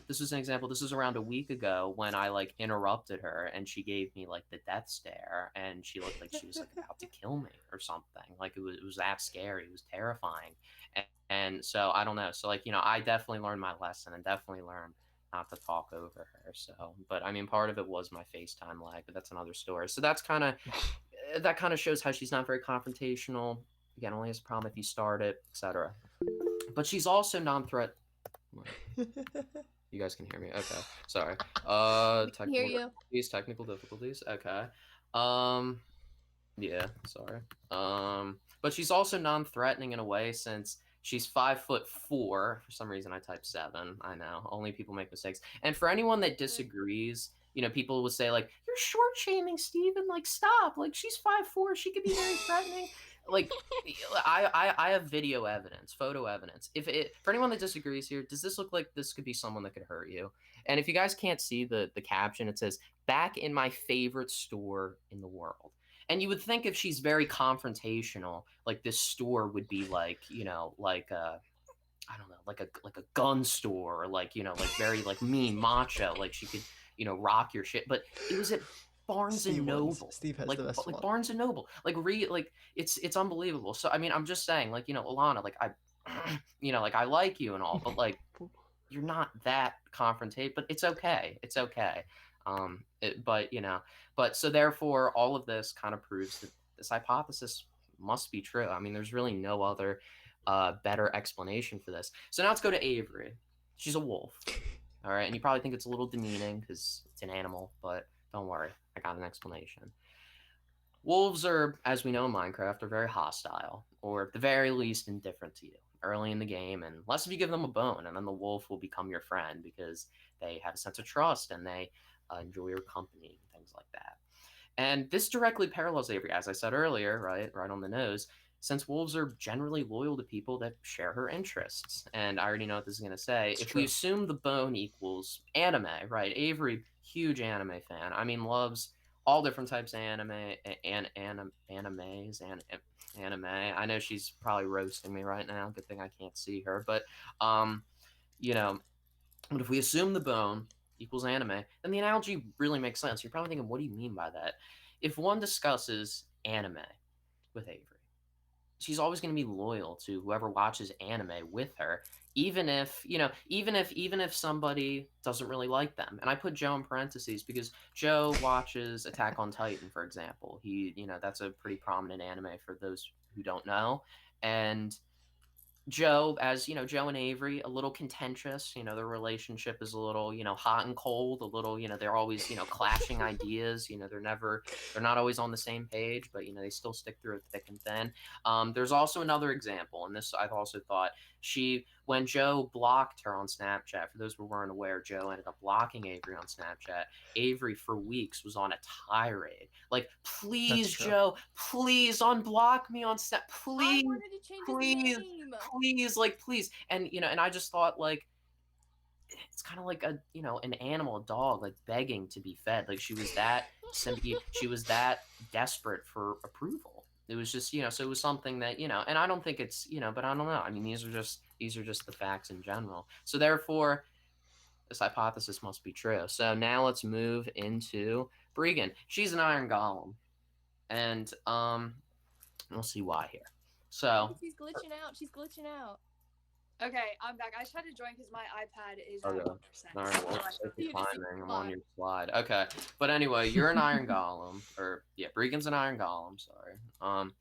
Speaker 5: this was an example. This was around a week ago when I like interrupted her and she gave me like the death stare and she looked like she was like about to kill me or something. Like it was that scary. It was terrifying. And so I don't know. So like, you know, I definitely learned my lesson and definitely learned not to talk over her. So, but I mean, part of it was my FaceTime lag, but that's another story. So that kind of shows how she's not very confrontational. Again, only has a problem if you start it, etc. But she's also non-threat. You guys can hear me. Okay. Sorry.
Speaker 4: Hear you.
Speaker 5: Technical difficulties. Okay. Yeah, sorry. But she's also non-threatening in a way since she's 5'4". For some reason I typed 7. I know. Only people make mistakes. And for anyone that disagrees, you know, people will say like, "You're short shaming Steven, like stop. Like she's 5'4". She could be very threatening." Like I have video evidence, photo evidence. For anyone that disagrees here, does this look like this could be someone that could hurt you? And if you guys can't see the caption, it says "back in my favorite store in the world." And you would think if she's very confrontational, like this store would be like, you know, like I don't know, like a gun store, or like, you know, like very like mean macho, like she could, you know, rock your shit. But it was at Barnes and Noble.
Speaker 1: Steve has
Speaker 5: like,
Speaker 1: the best
Speaker 5: like
Speaker 1: one.
Speaker 5: Barnes and Noble. Like it's unbelievable. So I mean, I'm just saying, like, you know, Alana, like I you know, like I like you and all, but like you're not that confrontational, but it's okay. It's okay. But you know, but so therefore all of this kind of proves that this hypothesis must be true. I mean, there's really no other better explanation for this. So now let's go to Avery. She's a wolf. All right. And you probably think it's a little demeaning because it's an animal, but don't worry. I got an explanation. Wolves are, as we know in Minecraft, are very hostile, or at the very least indifferent to you early in the game, unless if you give them a bone, and then the wolf will become your friend because they have a sense of trust and they enjoy your company and things like that. And this directly parallels Avery, as I said earlier, right on the nose, since wolves are generally loyal to people that share her interests. And I already know what this is going to say.
Speaker 1: It's
Speaker 5: if
Speaker 1: true.
Speaker 5: we assume the bone equals anime, right? Avery, huge anime fan. I mean, loves all different types of anime. I know she's probably roasting me right now. Good thing I can't see her. But, you know, but if we assume the bone equals anime, then the analogy really makes sense. You're probably thinking, what do you mean by that? If one discusses anime with Avery, she's always going to be loyal to whoever watches anime with her, even if, you know, even if somebody doesn't really like them. And I put Joe in parentheses because Joe watches Attack on Titan, for example. He, you know, that's a pretty prominent anime for those who don't know. And Joe, as you know, Joe and Avery, a little contentious. You know, their relationship is a little, you know, hot and cold. A little, you know, they're always, you know, clashing ideas. You know, they're not always on the same page, but you know, they still stick through it thick and thin. There's also another example, and this I've also thought when Joe blocked her on Snapchat. For those who weren't aware, Joe ended up blocking Avery on Snapchat. Avery for weeks was on a tirade, like, "Please,
Speaker 1: true.
Speaker 5: Joe, please unblock me on Snap, please."
Speaker 4: I wanted to change
Speaker 5: please,
Speaker 4: his name.
Speaker 5: please, like, please. And you know, and I just thought, like, it's kind of like a, you know, an animal, a dog, like begging to be fed. Like she was that she was that desperate for approval. It was just, you know, so it was something that, you know, and I don't think it's, you know, but I don't know. I mean, these are just the facts in general. So therefore, this hypothesis must be true. So now let's move into Bregan. She's an iron golem, and we'll see why here. So
Speaker 4: She's glitching out. She's glitching out.
Speaker 3: Okay, I'm back. I just had to join because my iPad is at
Speaker 5: Okay.
Speaker 3: 1%.
Speaker 5: All right, well,
Speaker 3: So,
Speaker 5: it's
Speaker 4: You just
Speaker 5: climbing. I'm
Speaker 4: fly.
Speaker 5: on your slide. Okay, but anyway, you're an iron golem, or yeah, Bregan's an iron golem. Sorry.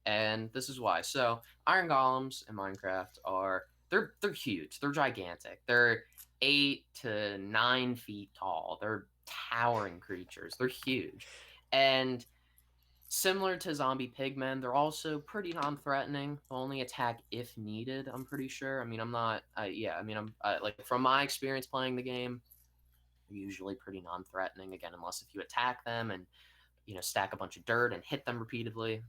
Speaker 5: And this is why. So iron golems in Minecraft they're huge. They're gigantic. They're 8 to 9 feet tall. They're towering creatures. They're huge, and similar to zombie pigmen, they're also pretty non-threatening. They'll only attack if needed, I'm pretty sure. I mean, I'm not, I'm like, from my experience playing the game, they're usually pretty non-threatening, again, unless if you attack them and, you know, stack a bunch of dirt and hit them repeatedly,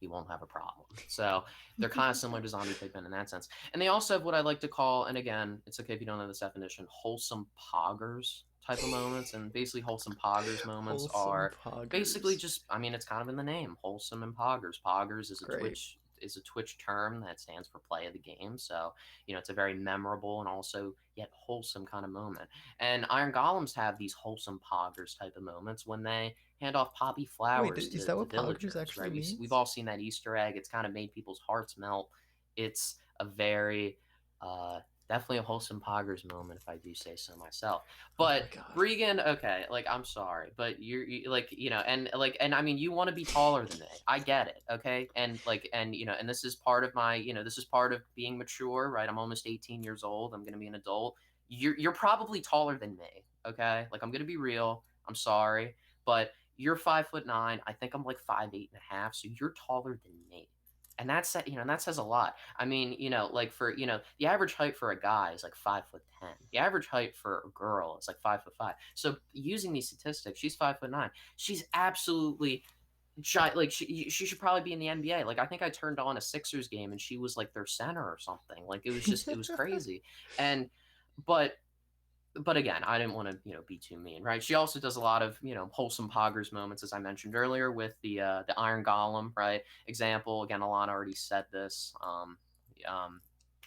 Speaker 5: you won't have a problem. So they're kind of similar to zombie pigmen in that sense. And they also have what I like to call, and again, it's okay if you don't know this definition, wholesome poggers type of moments. And basically wholesome poggers moments
Speaker 1: Wholesome
Speaker 5: are
Speaker 1: poggers.
Speaker 5: basically just, I mean, it's kind of in the name, wholesome and poggers. Poggers is a
Speaker 1: Great.
Speaker 5: is a Twitch term that stands for play of the game. So, it's a very memorable and also yet wholesome kind of moment. And Iron Golems have these wholesome poggers type of moments when they hand off poppy flowers
Speaker 1: is
Speaker 5: to
Speaker 1: that what poggers
Speaker 5: villagers,
Speaker 1: actually
Speaker 5: right?
Speaker 1: means?
Speaker 5: We've all seen that Easter egg. It's kind of made people's hearts melt. It's a very definitely a wholesome poggers moment, if I do say so myself. But
Speaker 1: God.
Speaker 5: Regan, okay, like I'm sorry, but you like, and I mean, you want to be taller than me. I get it, okay, and and this is part of my, this is part of being mature, right? I'm almost 18 years old. I'm gonna be an adult. You're probably taller than me, okay? Like I'm gonna be real. I'm sorry, but you're 5'9". I think I'm like 5'8.5". So you're taller than me. And that's, and that says a lot. I mean, like for, the average height for a guy is like 5'10". The average height for a girl is like 5'5". So using these statistics, she's 5'9". She's absolutely like she should probably be in the NBA. Like I think I turned on a Sixers game and she was like their center or something. Like it was crazy. And but again, I didn't want to, be too mean, right? She also does a lot of, wholesome poggers moments, as I mentioned earlier, with the Iron Golem, right? Example, again, Alana already said this.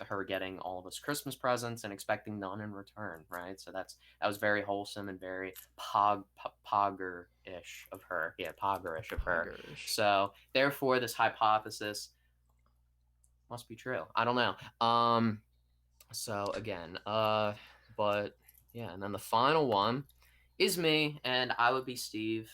Speaker 5: Her getting all of us Christmas presents and expecting none in return, right? So that was very wholesome and very pogger-ish of her. Yeah, pogger-ish of her.
Speaker 1: Poggerish.
Speaker 5: So therefore, this hypothesis must be true. I don't know. So again, but yeah, and then the final one is me, and I would be Steve.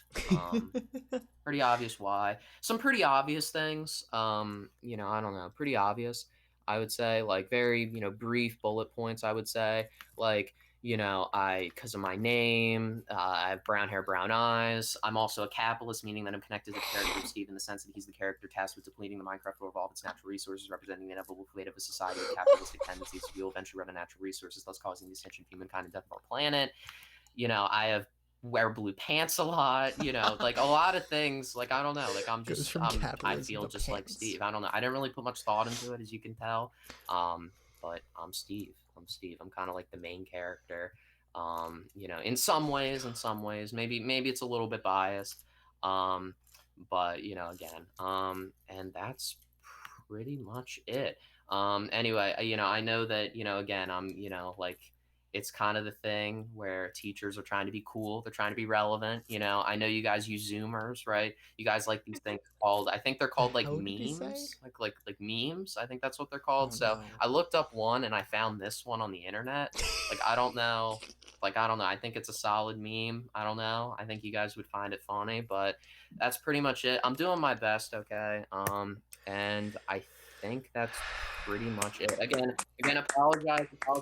Speaker 5: Pretty obvious why. Some pretty obvious things. I don't know, pretty obvious. I would say, like, very, brief bullet points. I would say, like, because of my name, I have brown hair, brown eyes. I'm also a capitalist, meaning that I'm connected to the character of Steve in the sense that he's the character tasked with depleting the Minecraft world of all of its natural resources, representing the inevitable fate of a society with capitalistic tendencies. We will eventually run out of natural resources, thus causing the extinction of humankind and death of our planet. I wear blue pants a lot, like a lot of things. Like I don't know, like I feel just like Steve. I don't know. I didn't really put much thought into it, as you can tell. But I'm Steve. I'm kind of like the main character. In some ways, maybe it's a little bit biased. But again, and that's pretty much it. Anyway, I know that, again, I'm, like, it's kind of the thing where teachers are trying to be cool. They're trying to be relevant. I know you guys use Zoomers, right? You guys like these things called, I think they're called like
Speaker 1: How did he say?
Speaker 5: memes, like memes. I think that's what they're called.
Speaker 1: Oh,
Speaker 5: So
Speaker 1: no.
Speaker 5: I looked up one and I found this one on the internet. Like, I don't know. I think it's a solid meme. I don't know. I think you guys would find it funny, but that's pretty much it. I'm doing my best. Okay. And I think that's pretty much it. Again, apologize if I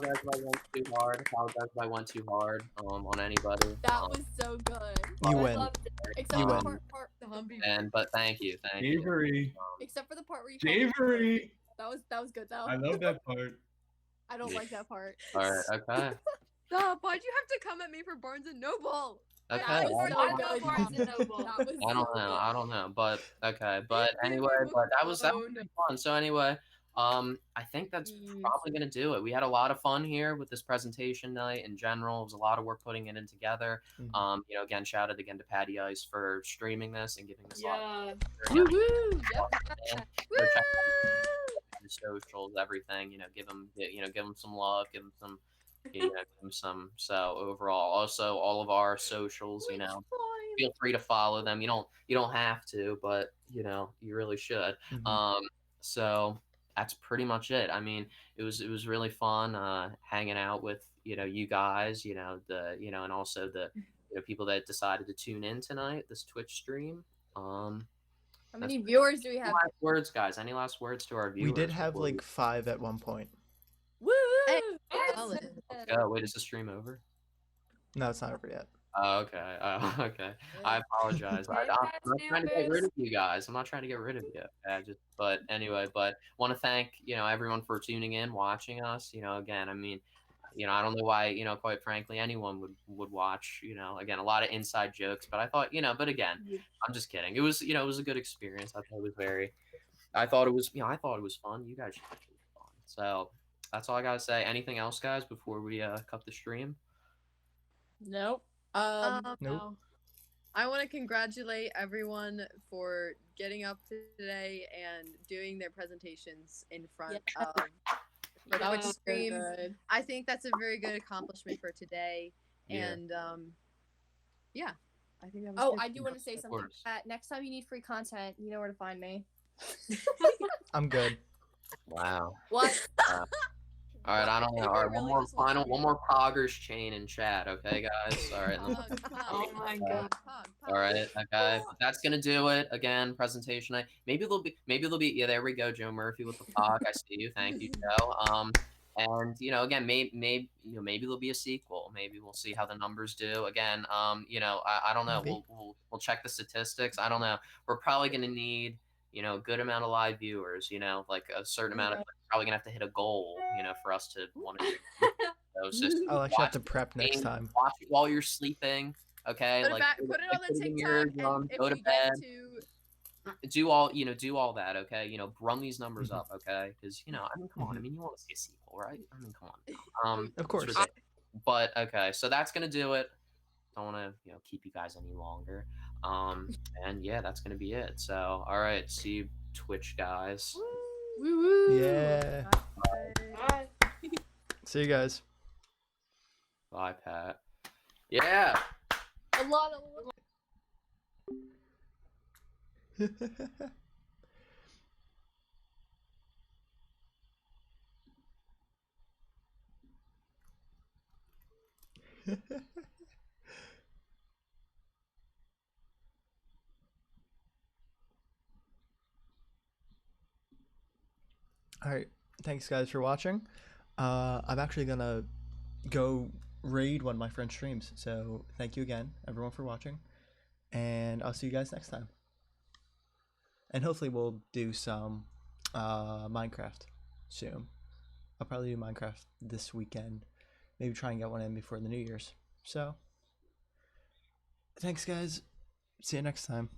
Speaker 5: went too hard. On anybody.
Speaker 4: That was so good.
Speaker 1: You
Speaker 3: I
Speaker 1: win.
Speaker 3: loved it.
Speaker 4: Except
Speaker 1: You
Speaker 4: for
Speaker 1: win.
Speaker 4: the part
Speaker 6: The Humvee.
Speaker 5: But thank you.
Speaker 2: Javery.
Speaker 4: except for the part where you called me
Speaker 2: Javery.
Speaker 4: that was good though.
Speaker 2: I love that part.
Speaker 4: I don't like that part.
Speaker 5: All right. Okay.
Speaker 6: Stop! Why'd you have to come at me for Barnes and Noble?
Speaker 5: Okay.
Speaker 4: That was
Speaker 3: I
Speaker 4: so
Speaker 3: love
Speaker 4: good.
Speaker 3: Barnes and Noble.
Speaker 4: That was
Speaker 5: I don't
Speaker 4: so
Speaker 5: know.
Speaker 4: good.
Speaker 5: I don't know. But okay. But anyway, but that was pretty fun. So anyway, I think that's probably gonna do it. We had a lot of fun here with this presentation night in general. It was a lot of work putting it in together.
Speaker 1: Mhm.
Speaker 5: Again, shout out again to Patty Ice for streaming this and giving us a lot
Speaker 3: Yeah.
Speaker 5: of
Speaker 4: Woo-hoo! Yep.
Speaker 5: Go check out the socials, everything. Give them some love, give them some, give them some. So overall, also all of our socials, feel free to follow them. You don't have to, but you really should.
Speaker 1: Mhm.
Speaker 5: So that's pretty much it. I mean, it was really fun hanging out with you guys, and also the people that decided to tune in tonight, this Twitch stream.
Speaker 4: How many viewers do we
Speaker 5: Any
Speaker 4: have?
Speaker 5: last words, guys? Any last words to our viewers?
Speaker 1: We did have
Speaker 5: before we
Speaker 1: like 5 at one point.
Speaker 4: Woo!
Speaker 6: Hey,
Speaker 4: Excellent.
Speaker 5: go? Wait, is the stream over?
Speaker 1: No, it's not over yet.
Speaker 5: Oh, okay. Okay. I apologize. I'm not trying to get rid of you guys. I'm not trying to get rid of you. But anyway, want to thank everyone for tuning in, watching us. Again, I mean, I don't know why quite frankly anyone would watch. Again, a lot of inside jokes, but I thought but again, I'm just kidding. It was it was a good experience. I thought it was I thought it was fun. You guys should think it was fun. So that's all I gotta say. Anything else, guys, before we cut the stream?
Speaker 4: Nope.
Speaker 1: Nope.
Speaker 4: No.
Speaker 6: I want to congratulate everyone for getting up today and doing their presentations in front of the
Speaker 4: That
Speaker 6: Twitch
Speaker 4: was
Speaker 6: stream.
Speaker 4: good.
Speaker 6: I think that's a very good accomplishment for today.
Speaker 2: Yeah.
Speaker 6: And yeah, I think that was
Speaker 4: Oh,
Speaker 6: good.
Speaker 4: I do want to say
Speaker 5: Of
Speaker 4: something.
Speaker 5: course.
Speaker 4: Next time you need free content, you know where to find me.
Speaker 1: I'm good.
Speaker 5: Wow.
Speaker 4: What?
Speaker 5: All right, I don't know.
Speaker 6: He
Speaker 5: All right,
Speaker 6: really
Speaker 5: one more
Speaker 6: just wants
Speaker 5: final,
Speaker 6: to
Speaker 5: one more poggers chain in chat, okay, guys? All right, and then-
Speaker 3: Oh my God.
Speaker 5: all right, okay. But that's gonna do it. Again, presentation night. Maybe there'll be. Yeah, there we go, Joe Murphy with the pog. I see you. Thank you, Joe. And again, maybe there'll be a sequel. Maybe we'll see how the numbers do. Again, I don't know.
Speaker 1: Maybe.
Speaker 5: We'll check the statistics. I don't know. We're probably gonna need a good amount of live viewers. Like a certain amount of. Probably gonna have to hit a goal. For us to want to. Those just
Speaker 1: I'll actually have to
Speaker 5: watch
Speaker 1: prep next
Speaker 5: game,
Speaker 1: time.
Speaker 5: Watch it while you're sleeping. Okay,
Speaker 6: Put it on the
Speaker 5: in
Speaker 6: TikTok,
Speaker 5: your
Speaker 6: and
Speaker 5: room,
Speaker 6: if
Speaker 5: go to
Speaker 6: we
Speaker 5: bed.
Speaker 6: get to
Speaker 5: Do all that. Okay, run these numbers up. Okay, because I mean, come on. I mean, you want to see a sequel, right? I mean, come on.
Speaker 1: Of course.
Speaker 5: But okay, so that's gonna do it. Don't want to keep you guys any longer. And yeah, that's gonna be it. So all right, see you Twitch guys.
Speaker 4: Woo woo.
Speaker 1: Yeah.
Speaker 3: Bye.
Speaker 1: See you guys.
Speaker 5: Bye, Pat. Yeah.
Speaker 4: A lot of.
Speaker 1: All right. Thanks, guys, for watching. I'm actually gonna go raid one of my friend's streams. So thank you again, everyone, for watching, and I'll see you guys next time. And hopefully we'll do some Minecraft soon. I'll probably do Minecraft this weekend. Maybe try and get one in before the New Year's. So thanks, guys. See you next time.